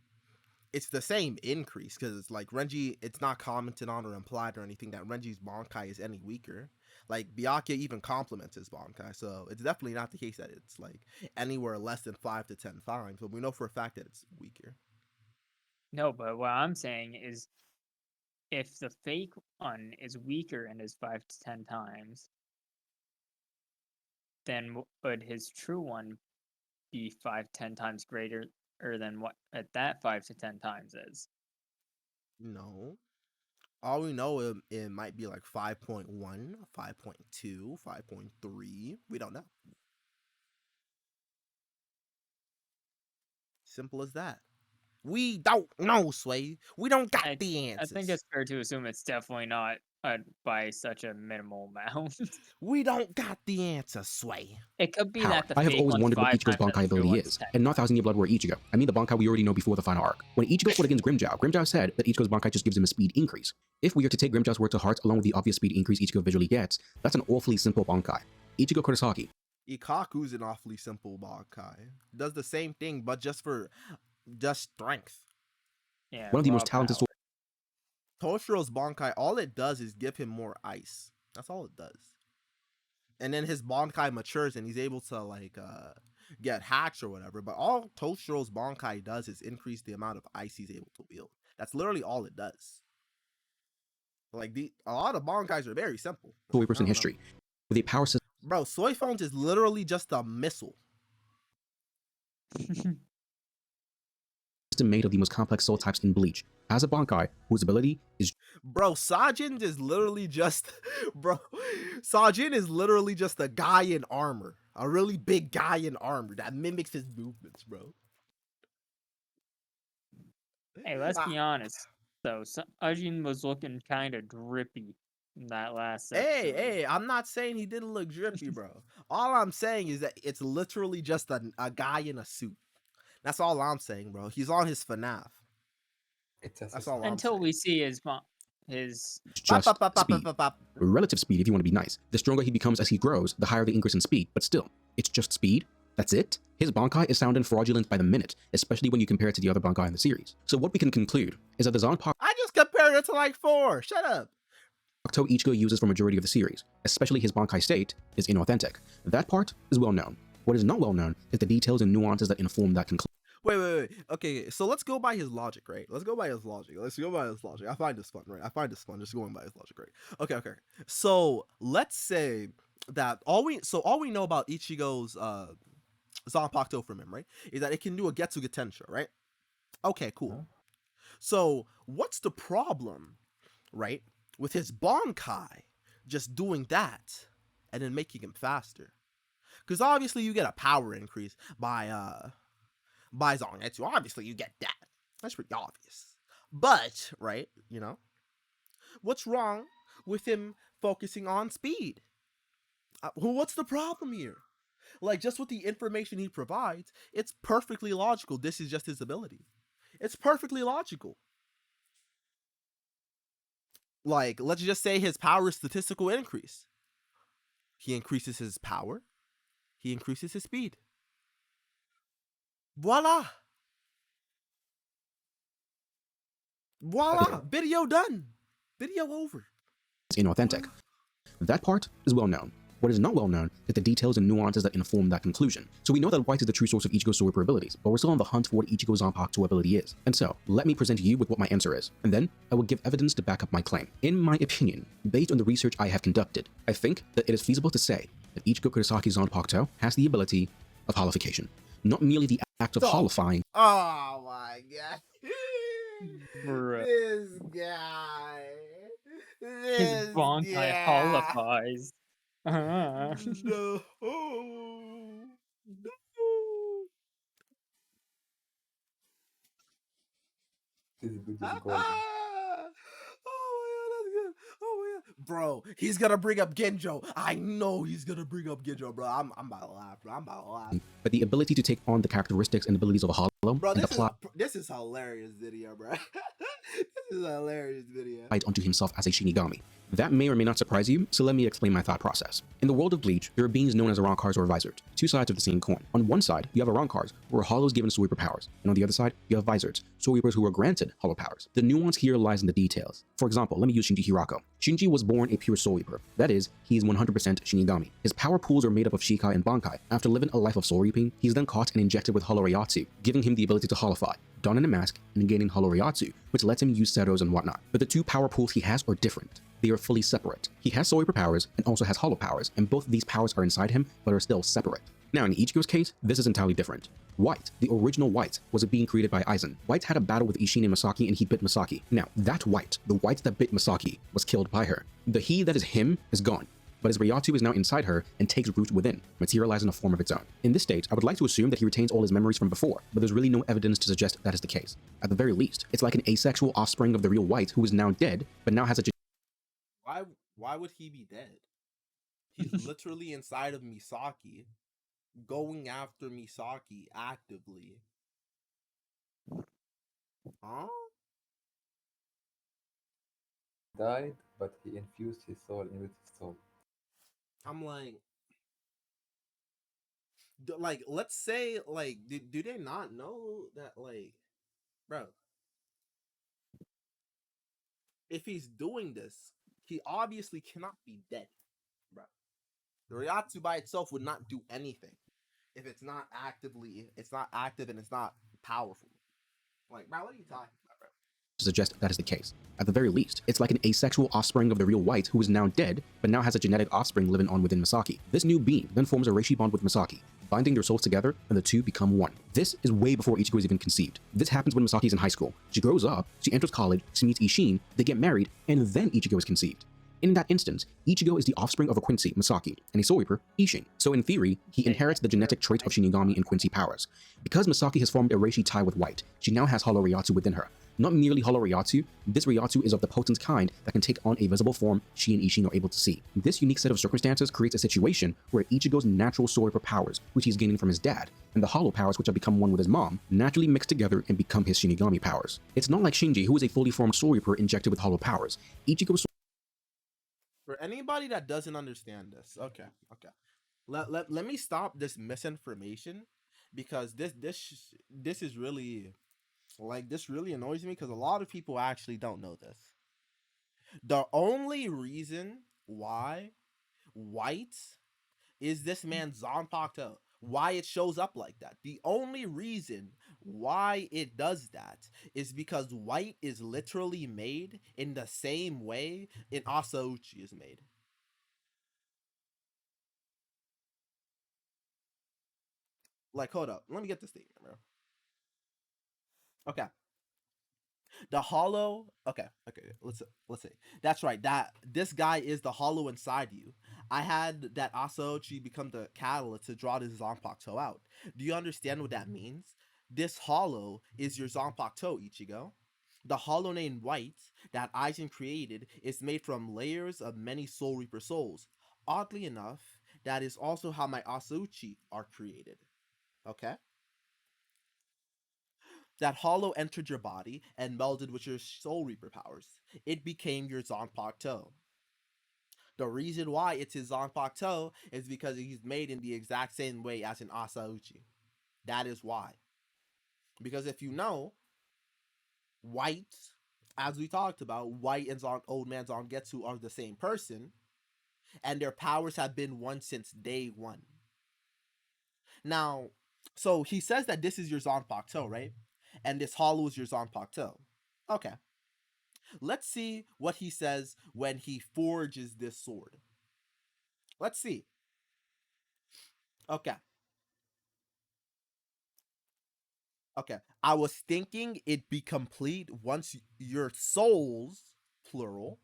It's the same increase because like Renji, it's not commented on or implied or anything that Renji's Bankai is any weaker. Like Byakuya even compliments his Bankai, so it's definitely not the case that it's like anywhere less than 5 to 10 times. But we know for a fact that it's weaker. No, but what I'm saying is if the fake one is weaker and is 5 to 10 times, then would his true one be 5-10 times greater than what that 5 to 10 times is. No. All we know it might be like 5.1, 5.2, 5.3. We don't know. Simple as that. We don't know, Sway. We don't got the I answers. think it's fair to assume it's definitely not by such a minimal amount. We don't got the answer, Sway. It could be Power. that the I have fake always one's wondered what 5 Ichigo's times and Bankai the true ability one's is, 10 and not times. Thousand Year Blood War Ichigo. I mean the Bankai we already know before the final arc. When Ichigo fought against Grimmjow, Grimmjow said that Ichigo's Bankai just gives him a speed increase. If we are to take Grimmjow's word to heart along with the obvious speed increase Ichigo visually gets, that's an awfully simple Bankai. Ichigo Kurosaki. Ikaku's an awfully simple Bankai. Does the same thing, but just strength. Yeah, One of the most raw talented power. Toshiro's Bankai, all it does is give him more ice. That's all it does. And then his Bankai matures and he's able to like get hatched or whatever. But all Toshiro's Bankai does is increase the amount of ice he's able to wield. That's literally all it does. Like a lot of Bankais are very simple. Soy person I don't know. history. With a power system Bro, Soy Phones is literally just a missile. made of the most complex soul types in Bleach, has a Bankai whose ability is Bro, Sajin is literally just Sajin is literally just a guy in armor. A really big guy in armor that mimics his movements, bro. Hey, let's be honest. So Ajin was looking kind of drippy in that last episode. Hey, I'm not saying he didn't look drippy, bro. All I'm saying is that it's literally just a guy in a suit. That's all I'm saying, bro. He's on his FNAF. It's just That's all I'm Until saying. we see his just speed. Relative speed, if you want to be nice. The stronger he becomes as he grows, the higher the increase in speed, but still, it's just speed? That's it? His Bankai is sounding fraudulent by the minute, especially when you compare it to the other Bankai in the series. So what we can conclude is that the Zanpakuto I just compared it to like 4. Shut up. Ichigo uses for majority of the series, especially his Bankai state, is inauthentic. That part is well known. What is not well known is the details and nuances that inform that conclusion. Wait. Okay, so let's go by his logic, right? I find this fun, right? I find this fun just going by his logic, right? Okay. So let's say that all we know about Ichigo's Zanpakuto from him, right, is that it can do a Getsuga Tensho, right? Okay, cool. So what's the problem, right, with his Bankai just doing that and then making him faster? Because obviously you get a power increase by Zangetsu. Obviously you get that. That's pretty obvious. But, right, you know, what's wrong with him focusing on speed? What's the problem here? Like, just with the information he provides, it's perfectly logical. This is just his ability. It's perfectly logical. Like, let's just say his power is statistical increase. He increases his power. He increases his speed. Voila! Video done. Video over. It's inauthentic. That part is well known. What is not well known is the details and nuances that inform that conclusion. So we know that White is the true source of Ichigo's super abilities, but we're still on the hunt for what Ichigo's Zanpakuto ability is. And so, let me present you with what my answer is, and then I will give evidence to back up my claim. In my opinion, based on the research I have conducted, I think that it is feasible to say that Ichigo Kurosaki's Zanpakuto has the ability of holification. Not merely the act of holifying. Oh my god. Bruh. This guy. his Bankai holifies. No. No. This bitch Ah, is golden. oh my god, that's good. Oh my god. Bro, he's gonna bring up Genjo. I know he's gonna bring up Genjo, bro. I'm about to laugh, bro. I'm about to laugh. But the ability to take on the characteristics and abilities of a hollow Bro, and apply this is hilarious video, bro. This is a hilarious video. it onto himself as a Shinigami. That may or may not surprise you, so let me explain my thought process. In the world of Bleach, there are beings known as Arankars or Visors, two sides of the same coin. On one side, you have Arankars, who are hollows given Soul Reaper powers, and on the other side, you have Visors, Soul Reapers who are granted hollow powers. The nuance here lies in the details. For example, let me use Shinji Hirako. Shinji was born a pure Soul Reaper. That is, he is 100% Shinigami. His power pools are made up of Shikai and Bankai. After living a life of Soul Reaping, he's then caught and injected with Hollow Reiatsu, giving him the ability to holify, donning a mask, and gaining Hollow Reiatsu, which lets him use Setos and whatnot. But the two power pools he has are different. They are fully separate. He has Soul Reaper powers and also has Hollow powers, and both of these powers are inside him, but are still separate. Now, in Ichigo's case, this is entirely different. White, the original White, was a being created by Aizen. White had a battle with Ishin and Masaki, and he bit Masaki. Now, that White, the White that bit Masaki, was killed by her. The he that is him is gone, but his Ryatu is now inside her and takes root within, materializing a form of its own. In this state, I would like to assume that he retains all his memories from before, but there's really no evidence to suggest that is the case. At the very least, it's like an asexual offspring of the real White who is now dead, but now has a Why would he be dead? He's literally inside of Misaki, going after Misaki actively. Huh? Died, but he infused his soul in with his soul. I'm like, let's say, like, do they not know that, like, bro, if he's doing this, he obviously cannot be dead, bro. The Ryatsu by itself would not do anything if it's not active and it's not powerful. Like, bro, what are you talking about, bro? to suggest that is the case. At the very least, it's like an asexual offspring of the real White who is now dead, but now has a genetic offspring living on within Misaki. This new being then forms a reishi bond with Misaki, binding their souls together, and the two become one. This is way before Ichigo is even conceived. This happens when Misaki is in high school. She grows up, she enters college, she meets Ishin, they get married, and then Ichigo is conceived. In that instance, Ichigo is the offspring of a Quincy, Misaki, and a Soul Reaper, Ishin. So in theory, he inherits the genetic traits of Shinigami and Quincy powers. Because Misaki has formed a reishi tie with White, she now has Hollow Ryatsu within her. Not merely Hollow Ryatsu, this Ryatsu is of the potent kind that can take on a visible form she and Ishin are able to see. This unique set of circumstances creates a situation where Ichigo's natural Soul Reaper powers, which he's gaining from his dad, and the Hollow powers which have become one with his mom, naturally mix together and become his Shinigami powers. It's not like Shinji, who is a fully formed Soul Reaper injected with Hollow powers. Ichigo's For anybody that doesn't understand this, okay. Let me stop this misinformation, because this is really, like, this really annoys me, because a lot of people actually don't know this. The only reason why White is this man's Zanpakuto, why it shows up like that, the only reason why it does that is because White is literally made in the same way in Asauchi is made. Like, hold up, let me get this statement, bro. Okay. The hollow. Okay. Let's say that's right. That this guy is the hollow inside you. I had that Asochi become the catalyst to draw this Zanpakuto out. Do you understand what that means? This hollow is your Zanpakuto, Ichigo. The hollow named White that Aizen created is made from layers of many Soul Reaper souls. Oddly enough, that is also how my Asuchi are created. Okay? That hollow entered your body and melded with your Soul Reaper powers. It became your Zanpakuto. The reason why it's his Zanpakuto is because he's made in the exact same way as an Asauchi. That is why. Because if you know, White, as we talked about, White and Old Man Zangetsu are the same person, and their powers have been one since day one. Now, so he says that this is your Zanpakuto, right? And this hollow is your Zanpakuto. Okay. Let's see what he says when he forges this sword. Let's see. Okay. Okay. I was thinking it'd be complete once your souls, plural,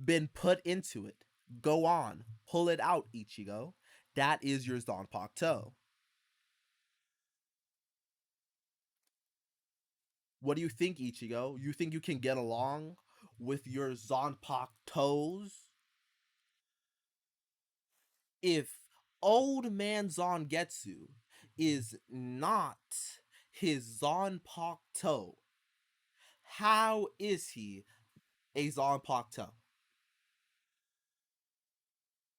been put into it. Go on. Pull it out, Ichigo. That is your Zanpakuto. What do you think, Ichigo? You think you can get along with your Zanpakutos? If Old Man Zangetsu is not his Zanpakuto, how is he a Zanpakuto?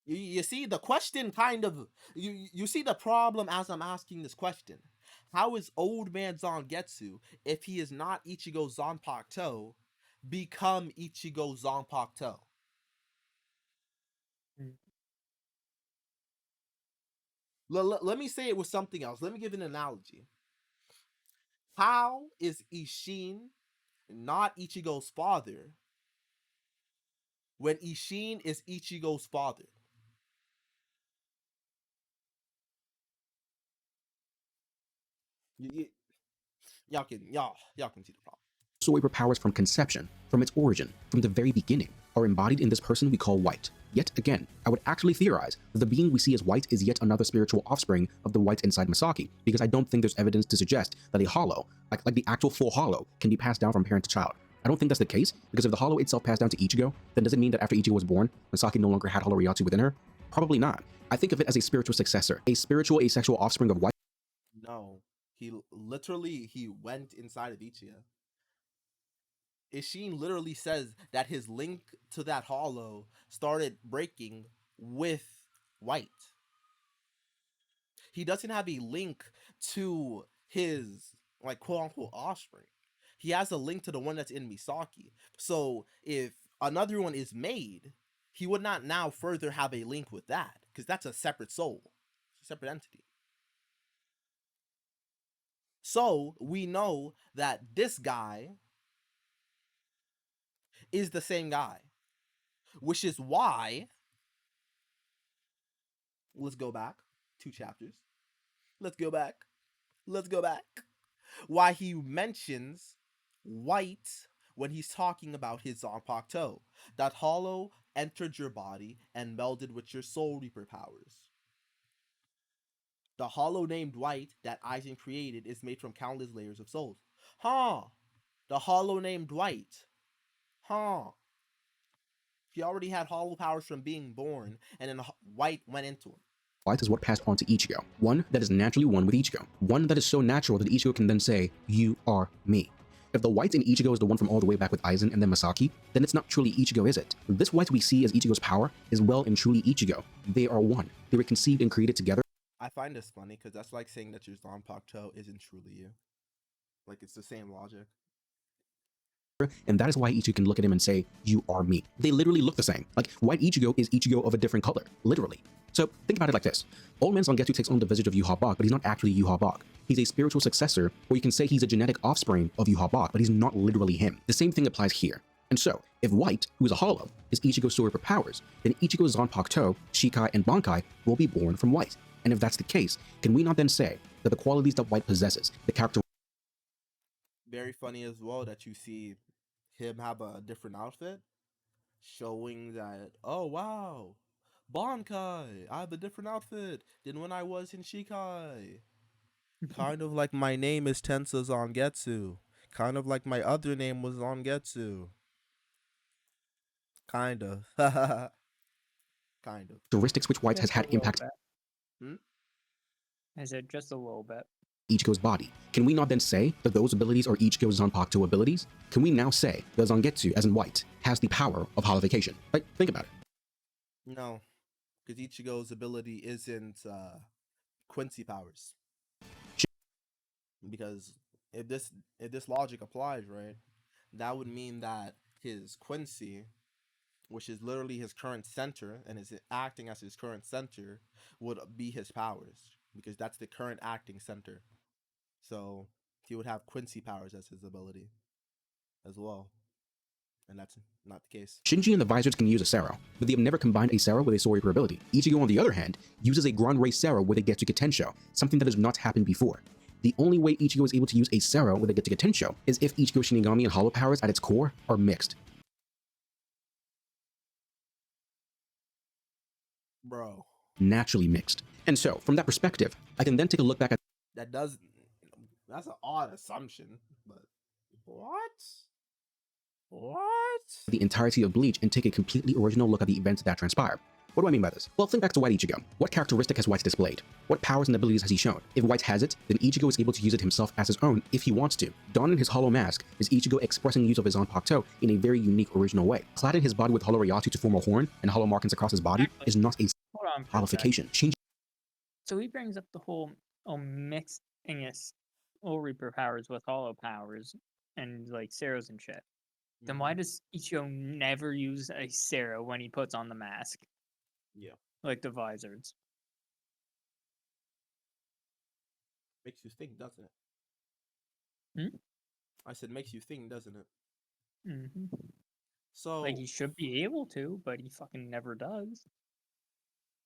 You see the question kind of, you see the problem as I'm asking this question. How is Old Man Zangetsu, if he is not Ichigo Zanpakuto, become Ichigo Zanpakuto? Let me say it with something else. Let me give an analogy. How is Ishin not Ichigo's father when Ishin is Ichigo's father? Y'all can see the problem. soul reaper powers from conception, from its origin, from the very beginning, are embodied in this person we call White. Yet again, I would actually theorize that the being we see as White is yet another spiritual offspring of the White inside Misaki, because I don't think there's evidence to suggest that a hollow, like the actual full hollow, can be passed down from parent to child. I don't think that's the case, because if the hollow itself passed down to Ichigo, then does it mean that after Ichigo was born, Misaki no longer had hollow Ryatsu within her? Probably not. I think of it as a spiritual successor, a spiritual asexual offspring of White. No, he went inside of Ichigo. Ishin literally says that his link to that hollow started breaking with White. He doesn't have a link to his like quote unquote offspring. He has a link to the one that's in Misaki. So if another one is made, he would not now further have a link with that because that's a separate soul, a separate entity. So we know that this guy is the same guy, which is why. Let's go back 2 chapters. Let's go back. Let's go back. Why he mentions White when he's talking about his Zanpakuto. That hollow entered your body and melded with your soul reaper powers. The hollow named White that Aizen created is made from countless layers of souls. Huh. The hollow named White. Huh. He already had hollow powers from being born, and then White went into him. White is what passed on to Ichigo. One that is naturally one with Ichigo. One that is so natural that Ichigo can then say, "You are me." If the White in Ichigo is the one from all the way back with Aizen and then Masaki, then it's not truly Ichigo, is it? This White we see as Ichigo's power is well and truly Ichigo. They are one. They were conceived and created together. I find this funny because that's like saying that your Zanpakuto isn't truly you. Like, it's the same logic. And that is why Ichigo can look at him and say, "You are me." They literally look the same. Like, White Ichigo is Ichigo of a different color, literally. So think about it like this. Old Man Zangetsu takes on the visage of Yuha Bog, but he's not actually Yuha Bog. He's a spiritual successor, or you can say he's a genetic offspring of Yuha Bog, but he's not literally him. The same thing applies here. And so, if White, who is a hollow, is Ichigo's soul reaper powers, then Ichigo's Zanpakuto, Shikai, and Bankai will be born from White. And if that's the case, can we not then say that the qualities that White possesses, the character... Very funny as well that you see him have a different outfit, showing that, oh wow, Bankai, I have a different outfit than when I was in Shikai. Kind of like my name is Tensa Zangetsu. Kind of like my other name was Zangetsu. Kind of. Kind of. characteristics which White has Just a had little impact bit. Hmm? I said just a little bit. Ichigo's body. Can we not then say that those abilities are Ichigo's Zanpakuto abilities? Can we now say that Zangetsu, as in White, has the power of holification? Like, think about it. No, because Ichigo's ability isn't Quincy powers. Because if this logic applies, right, that would mean that his Quincy, which is literally his current center and is acting as his current center, would be his powers because that's the current acting center. So he would have Quincy powers as his ability as well, and that's not the case. Shinji and the Visors can use a Sero, but they have never combined a Sero with a soul reaper ability. Ichigo, on the other hand, uses a Grand Ray Sero with a Getsuga Tensho, something that has not happened before. The only way Ichigo is able to use a Sero with a Getsuga Tensho is if Ichigo's Shinigami and Hollow powers at its core are mixed. Bro, Naturally mixed. And so, from that perspective, I can then take a look back at that's an odd assumption, but what? What? the entirety of Bleach and take a completely original look at the events that transpired. What do I mean by this? Well, think back to White Ichigo. What characteristic has White displayed? What powers and abilities has he shown? If White has it, then Ichigo is able to use it himself as his own if he wants to. Donning his hollow mask is Ichigo expressing use of his Zanpakuto in a very unique, original way. Cladding his body with hollow Ryatsu to form a horn and hollow markings across his body is not a Hold on for a sec. holification. Shinji So he brings up the whole mixing his Soul Reaper powers with Hollow powers and like Seros and shit. Then why does Ichigo never use a Sero when he puts on the mask? Yeah. Like the visors. Makes you think, doesn't it? Hmm? I said makes you think, doesn't it? Mm-hmm. So Like he should be able to, but he fucking never does.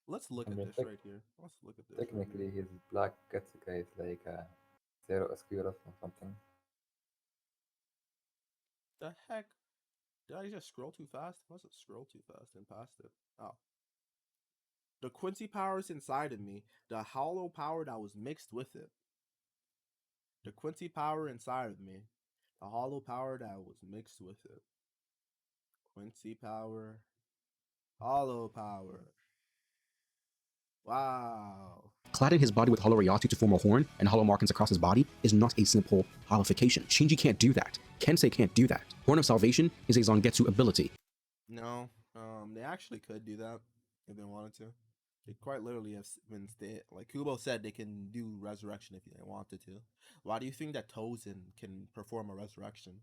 let's look I at mean, this right here. Let's look at this. Right Technically, here. his black Getsuga is like a Zero Escuros or something. The heck? Did I just scroll too fast? I must have scrolled too fast and passed it. Oh. The Quincy power is inside of me. The hollow power that was mixed with it. The Quincy power inside of me. The hollow power that was mixed with it. Quincy power. Hollow power. Wow. Cladding his body with hollow Rayatu to form a horn and hollow markings across his body is not a simple hollification. Shinji can't do that. Kensei can't do that. Horn of Salvation is a Zangetsu ability. No. They actually could do that if they wanted to. They quite literally have been like Kubo said, they can do resurrection if they wanted to. Why do you think that Tozen can perform a resurrection?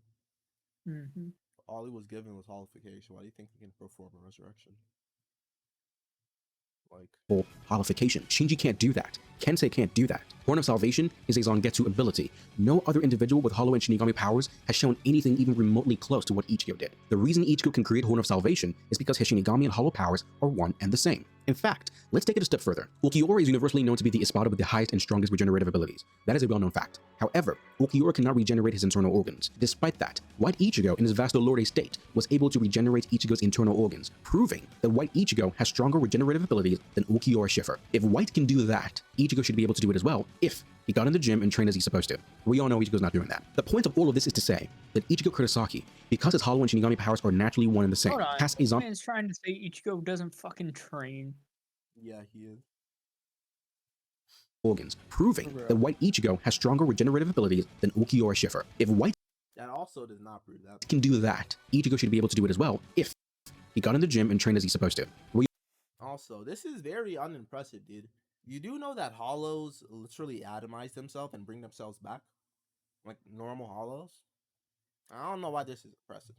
Mm-hmm. All he was given was holification. Why do you think he can perform a resurrection? Like Hollification. Shinji can't do that. Kensei can't do that. Horn of Salvation is a Zangetsu ability. No other individual with Hollow and Shinigami powers has shown anything even remotely close to what Ichigo did. The reason Ichigo can create Horn of Salvation is because his Shinigami and Hollow powers are one and the same. In fact, let's take it a step further. Ulquiorra is universally known to be the Espada with the highest and strongest regenerative abilities. That is a well-known fact. However, Ulquiorra cannot regenerate his internal organs. Despite that, White Ichigo in his Vasto Lorde state was able to regenerate Ichigo's internal organs, proving that White Ichigo has stronger regenerative abilities than Ulquiorra Schiffer. If White can do that, Ichigo should be able to do it as well, if he got in the gym and trained as he's supposed to. We all know Ichigo's not doing that. The point of all of this is to say that Ichigo Kurosaki, because his Hollow and Shinigami powers are naturally one and the same, Hold on. has a This man's trying to say Ichigo doesn't fucking train. yeah, he is. organs, proving that White Ichigo has stronger regenerative abilities than Ulquiorra Schiffer. If White That also does not prove that. can do that, Ichigo should be able to do it as well, if he got in the gym and trained as he's supposed to. Also, this is very unimpressive, dude. You do know that hollows literally atomize themselves and bring themselves back? Like normal hollows? I don't know why this is impressive.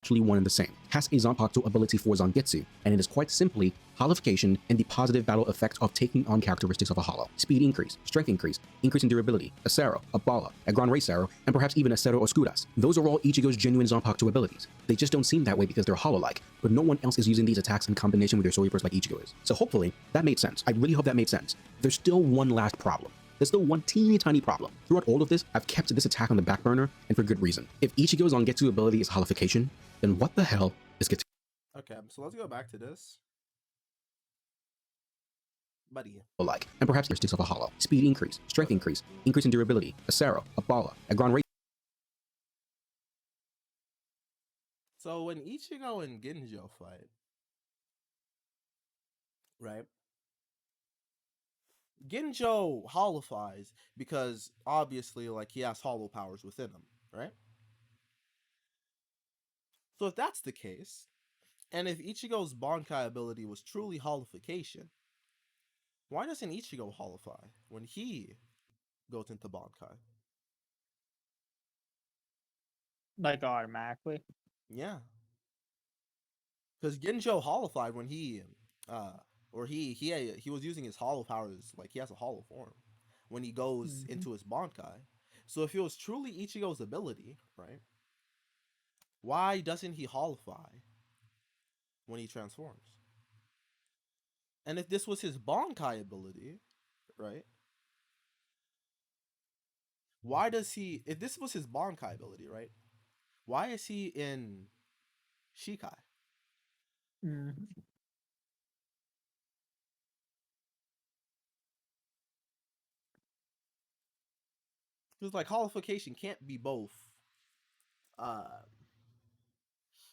Actually one and the same, has a Zanpakuto ability for Zangetsu, and it is quite simply Hollification and the positive battle effect of taking on characteristics of a Hollow. Speed increase, strength increase in durability, Acero, a Bala, a Gran Race Arrow, and perhaps even Acero Oscuras. Those are all Ichigo's genuine Zanpakuto abilities. They just don't seem that way because they're Hollow-like, but no one else is using these attacks in combination with their Soul Reapers like Ichigo is. So hopefully, that made sense. I really hope that made sense. There's still one last problem. There's still one teeny tiny problem. Throughout all of this, I've kept this attack on the back burner, and for good reason. If Ichigo's Zangetsu ability is Hollification, then what the hell is Getsu? Okay, so let's go back to this. Buddy. Like, and perhaps characteristics of a Hollow. Speed increase, strength increase in durability, Acero, a Bala, a Gran Race. So when Ichigo and Ginjo fight, right? Ginjo hollifies because obviously, like, he has hollow powers within him, right? So if that's the case, and if Ichigo's Bankai ability was truly hollification, why doesn't Ichigo hollify when he goes into Bankai? Like automatically. Yeah. Because Ginjo hollified when he he was using his hollow powers, like he has a hollow form when he goes into his Bankai. So if it was truly Ichigo's ability, right? Why doesn't he hollify when he transforms? And if this was his Bankai ability, right? Why does he, if this was his Bankai ability, right? Why is he in Shikai? Because like hollification can't be both uh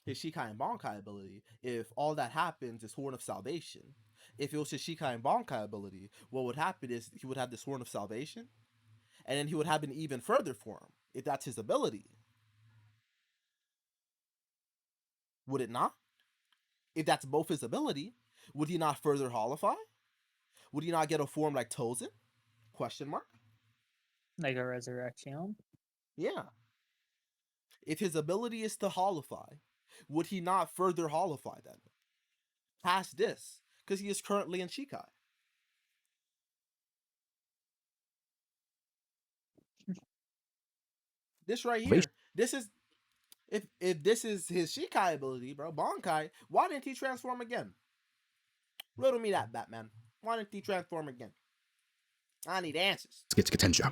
his Shikai and Bankai ability if all that happens is Horn of Salvation. If it was his Shikai and Bankai ability, what would happen is he would have this Horn of Salvation, and then he would have an even further form if that's his ability. Would it not? If that's both his ability, would he not further hollify? Would he not get a form like Tozen? Question mark. Like a resurrection. Yeah. If his ability is to hollify, would he not further hollify then? Past this, because he is currently in Shikai. This right here, this is if this is his Shikai ability, bro, Bankai, why didn't he transform again? Riddle me that, Batman. Why didn't he transform again? I need answers. Getsuga Tensho.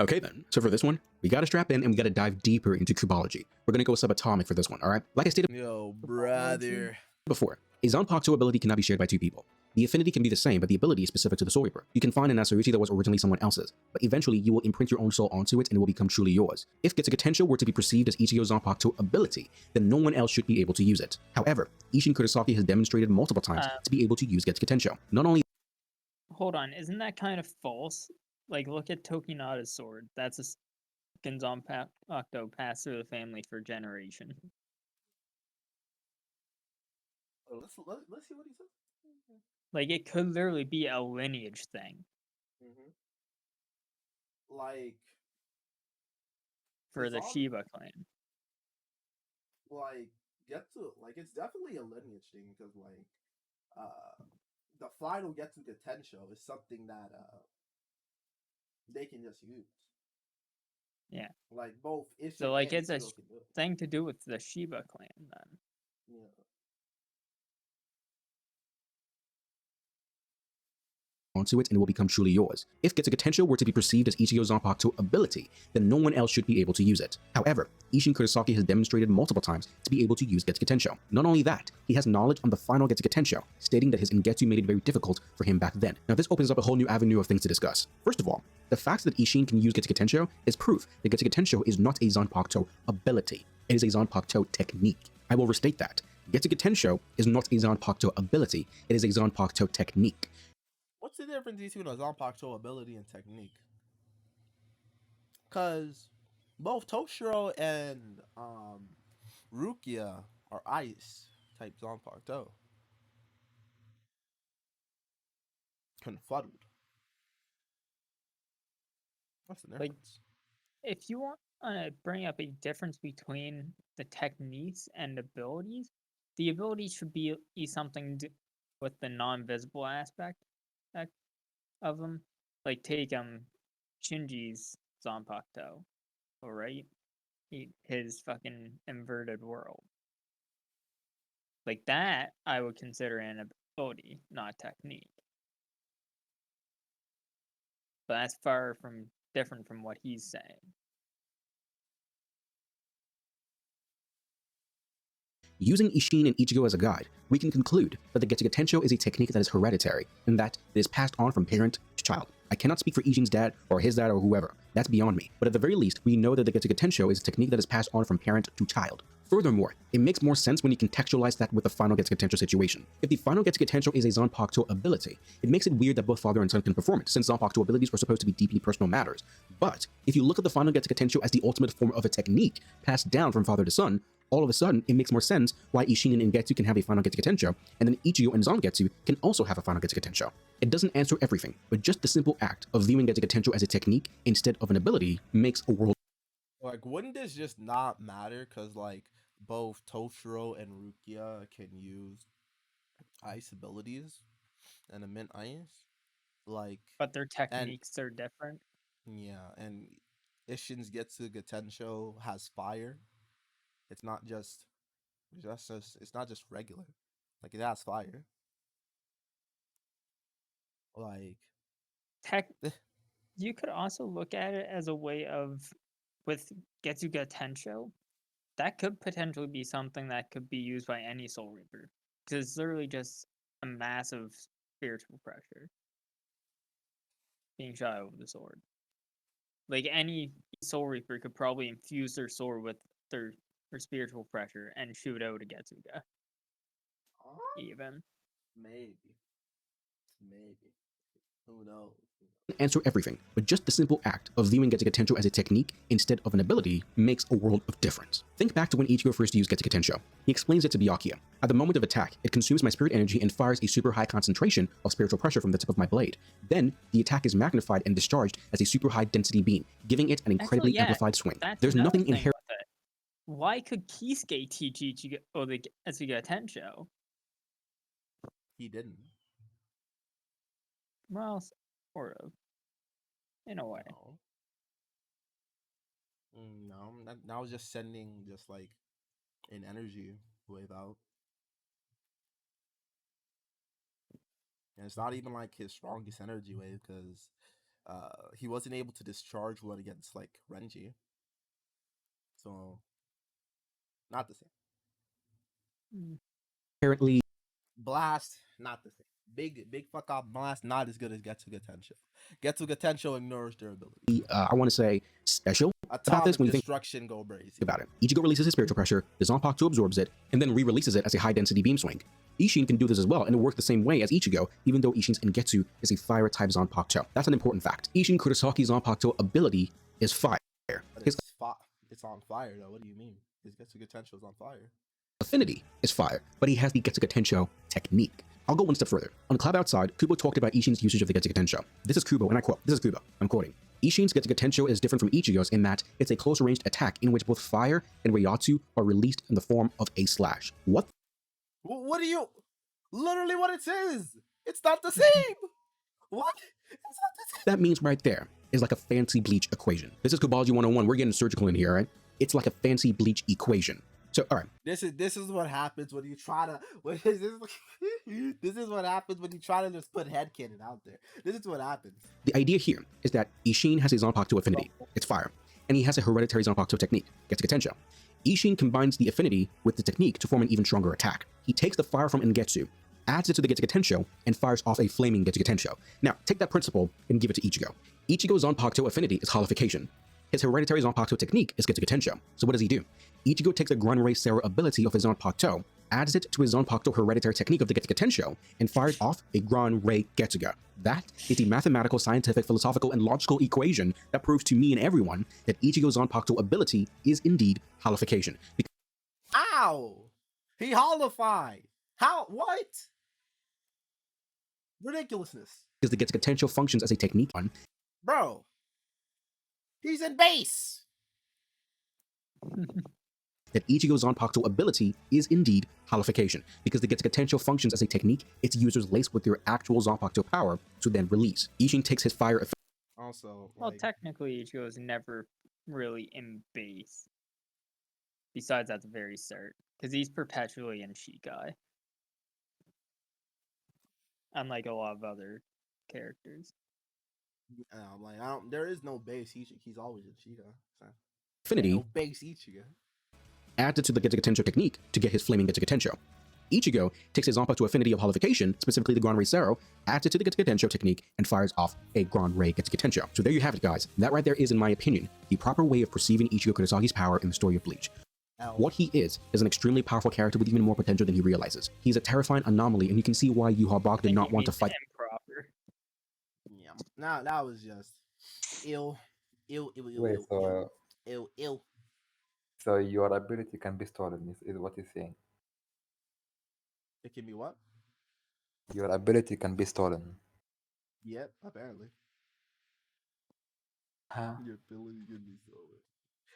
Okay then, so for this one, we gotta strap in and we gotta dive deeper into Kubology. We're gonna go subatomic for this one, alright? Like I stated Yo, brother. before, a Zanpakuto ability cannot be shared by two people. The affinity can be the same, but the ability is specific to the Soul Reaper. You can find an Asuichi that was originally someone else's, but eventually you will imprint your own soul onto it and it will become truly yours. If Getsuga Tensho were to be perceived as Ichigo's Zanpakuto ability, then no one else should be able to use it. However, Isshin Kurosaki has demonstrated multiple times to be able to use Getsuga Tensho. Not only Hold on, isn't that kind of false? Like, look at Tokinada's sword. That's a fucking Zanpakuto passed through the family for generation. Let's see what he says. Like, it could literally be a lineage thing Like, for it's the all- Shiba clan. like, it's definitely a lineage thing because the final Getsuga Tensho is something that they can just use. Yeah. Like both Isshin So, like, and it's a Ichigo can do it. thing to do with the Shiba clan, then. Yeah. onto it and it will become truly yours. If Getsuga Tensho were to be perceived as Ichigo's Zanpakuto ability, then no one else should be able to use it. However, Isshin Kurosaki has demonstrated multiple times to be able to use Getsuga Tensho. Not only that, he has knowledge on the final Getsuga Tensho, stating that his Ingetsu made it very difficult for him back then. Now this opens up a whole new avenue of things to discuss. First of all, the fact that Isshin can use Getsuga Tensho is proof that Getsuga Tensho is not a Zanpakuto ability, it is a Zanpakuto technique. I will restate that. Getsuga Tensho is not a Zanpakuto ability, it is a Zanpakuto technique. What's the difference between a Zanpakuto ability and technique? Because both Toshiro and Rukia are ice type Zanpakuto. Confuddled. What's the Like, difference? if you want to bring up a difference between the techniques and abilities, the abilities should be something with the non-visible aspect of them. Like, take Shinji's Zanpakuto, alright? His fucking inverted world. Like, that I would consider an ability, not technique. But that's far from different from what he's saying. Using Isshin and Ichigo as a guide, we can conclude that the Getsuga Tensho is a technique that is hereditary, and that it is passed on from parent to child. I cannot speak for Isshin's dad, or his dad, or whoever. That's beyond me. But at the very least, we know that the Getsuga Tensho is a technique that is passed on from parent to child. Furthermore, it makes more sense when you contextualize that with the final Getsuga Tensho situation. If the final Getsuga Tensho is a Zanpakuto ability, it makes it weird that both father and son can perform it, since Zanpakuto abilities were supposed to be deeply personal matters. But if you look at the final Getsuga Tensho as the ultimate form of a technique passed down from father to son, all of a sudden, it makes more sense why Isshin and Ingetsu can have a final Getsuga Tensho, and then Ichigo and Zangetsu can also have a final Getsuga Tensho. It doesn't answer everything, but just the simple act of viewing Getsuga Tensho as a technique instead of an ability makes a world. Like, wouldn't this just not matter? Because, like, both Toshiro and Rukia can use ice abilities and emit ice. Like, But their techniques are different. yeah, and Isshin's Getsuga Tensho has fire. It's not just it's not just regular. Like, it has fire. Like, You could also look at it as a way of, with Getsuga Tensho, that could potentially be something that could be used by any Soul Reaper. Because it's literally just a massive spiritual pressure being shot over the sword. Like, any Soul Reaper could probably infuse their sword with their spiritual pressure and shoot out a Getsuga. Even. maybe. Who knows? Answer everything, but just the simple act of viewing Getsuga Tensho as a technique instead of an ability makes a world of difference. Think back to when Ichigo first used Getsuga Tensho. He explains it to Byakuya. At the moment of attack, it consumes my spirit energy and fires a super high concentration of spiritual pressure from the tip of my blade. Then, the attack is magnified and discharged as a super high density beam, giving it an incredibly amplified swing. There's nothing inherent. Why could Kisuke teach Ichigo the Getsuga Tensho? He didn't. Well, sort of. In a way. No, that was just sending just like an energy wave out. And it's not even like his strongest energy wave because he wasn't able to discharge one against like Renji. So not the same. Mm. Apparently, Blast, not the same. Big fuck off blast, not as good as Getsuga Tensho. Getsuga Tensho ignores durability. I want to say special about this Atomic when you think destruction go brazy. about it. Ichigo releases his spiritual pressure, the Zanpakuto absorbs it, and then re-releases it as a high-density beam swing. Ishin can do this as well, and it works the same way as Ichigo, even though Ishin's Ingetsu is a fire-type Zanpakuto. That's an important fact. Ishin Kurosaki's Zanpakuto ability is fire. But His it's on fire though. What do you mean? His Getsuga Tensho is on fire. affinity is fire, but he has the Getsuga Tensho technique. I'll go one step further. On Cloud Outside, Kubo talked about Ishin's usage of the Getsuga Tensho. This is Kubo, and I quote, this is Kubo, I'm quoting. Ishin's Getsuga Tensho is different from Ichigo's in that it's a close-ranged attack in which both fire and Reiatsu are released in the form of a slash. What What do you? Literally, what it says. It's not the same. What? It's not the same. that means right there is like a fancy Bleach equation. This is Kubology 101. We're getting surgical in here, right? It's like a fancy Bleach equation. So, all right. This is what happens when you try to. This is what happens when you try to just put headcanon out there. This is what happens. The idea here is that Ishin has a Zanpakuto affinity. It's fire. And he has a hereditary Zanpakuto technique, Getsuga Tensho. Ishin combines the affinity with the technique to form an even stronger attack. He takes the fire from Ingetsu, adds it to the Getsuga Tensho, and fires off a flaming Getsuga Tensho. Now, take that principle and give it to Ichigo. Ichigo's Zanpakuto affinity is holification. His hereditary Zanpakuto technique is Getsuga Tensho. So what does he do? Ichigo takes the Grunray Sera ability of his Zanpakuto, adds it to his Zanpakuto hereditary technique of the Getsuga Tensho, and fires off a Grunray Getsuga. That is the mathematical, scientific, philosophical, and logical equation that proves to me and everyone that Ichigo's Zanpakuto ability is indeed holification. Ow! He holified. How? What? Ridiculousness, Because the Getsuga Tensho functions as a technique on bro. He's in base. that Ichigo's Zanpakuto ability is indeed holification. Because the Getsuga Tensho functions as a technique, its users lace with their actual Zanpakuto power to then release. Ishin takes his fire Also, Well, like, technically, Ichigo is never really in base. Besides at the very start, because he's perpetually in Shikai. Unlike a lot of other characters. like, I don't. There is no base. He's always in Chica. So. affinity No base Ichigo. added to the Getsuga Tensho technique to get his flaming Getsuga Tensho. Ichigo takes his Zanpakuto affinity of holification, specifically the Grunray Sera, adds it to the Getsuga Tensho technique, and fires off a Grunray Getsuga Tensho. So there you have it, guys. That right there is, in my opinion, the proper way of perceiving Ichigo Kurosaki's power in the story of Bleach. What he is an extremely powerful character with even more potential than he realizes. He's a terrifying anomaly, and you can see why Yu Bach did not want to fight. Improper. Yeah. Now that was just ill. Wait, so Ill. so your ability can be stolen, is what he's saying. It can be what? Your ability can be stolen. Yep, apparently. Huh? Your ability can be stolen.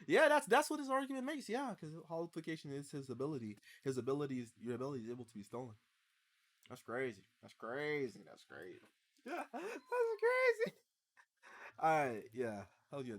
Yeah, that's what his argument makes. Yeah, because holification is his ability. Your ability is able to be stolen. That's crazy. That's crazy. That's crazy. That's crazy. All right, yeah. How's your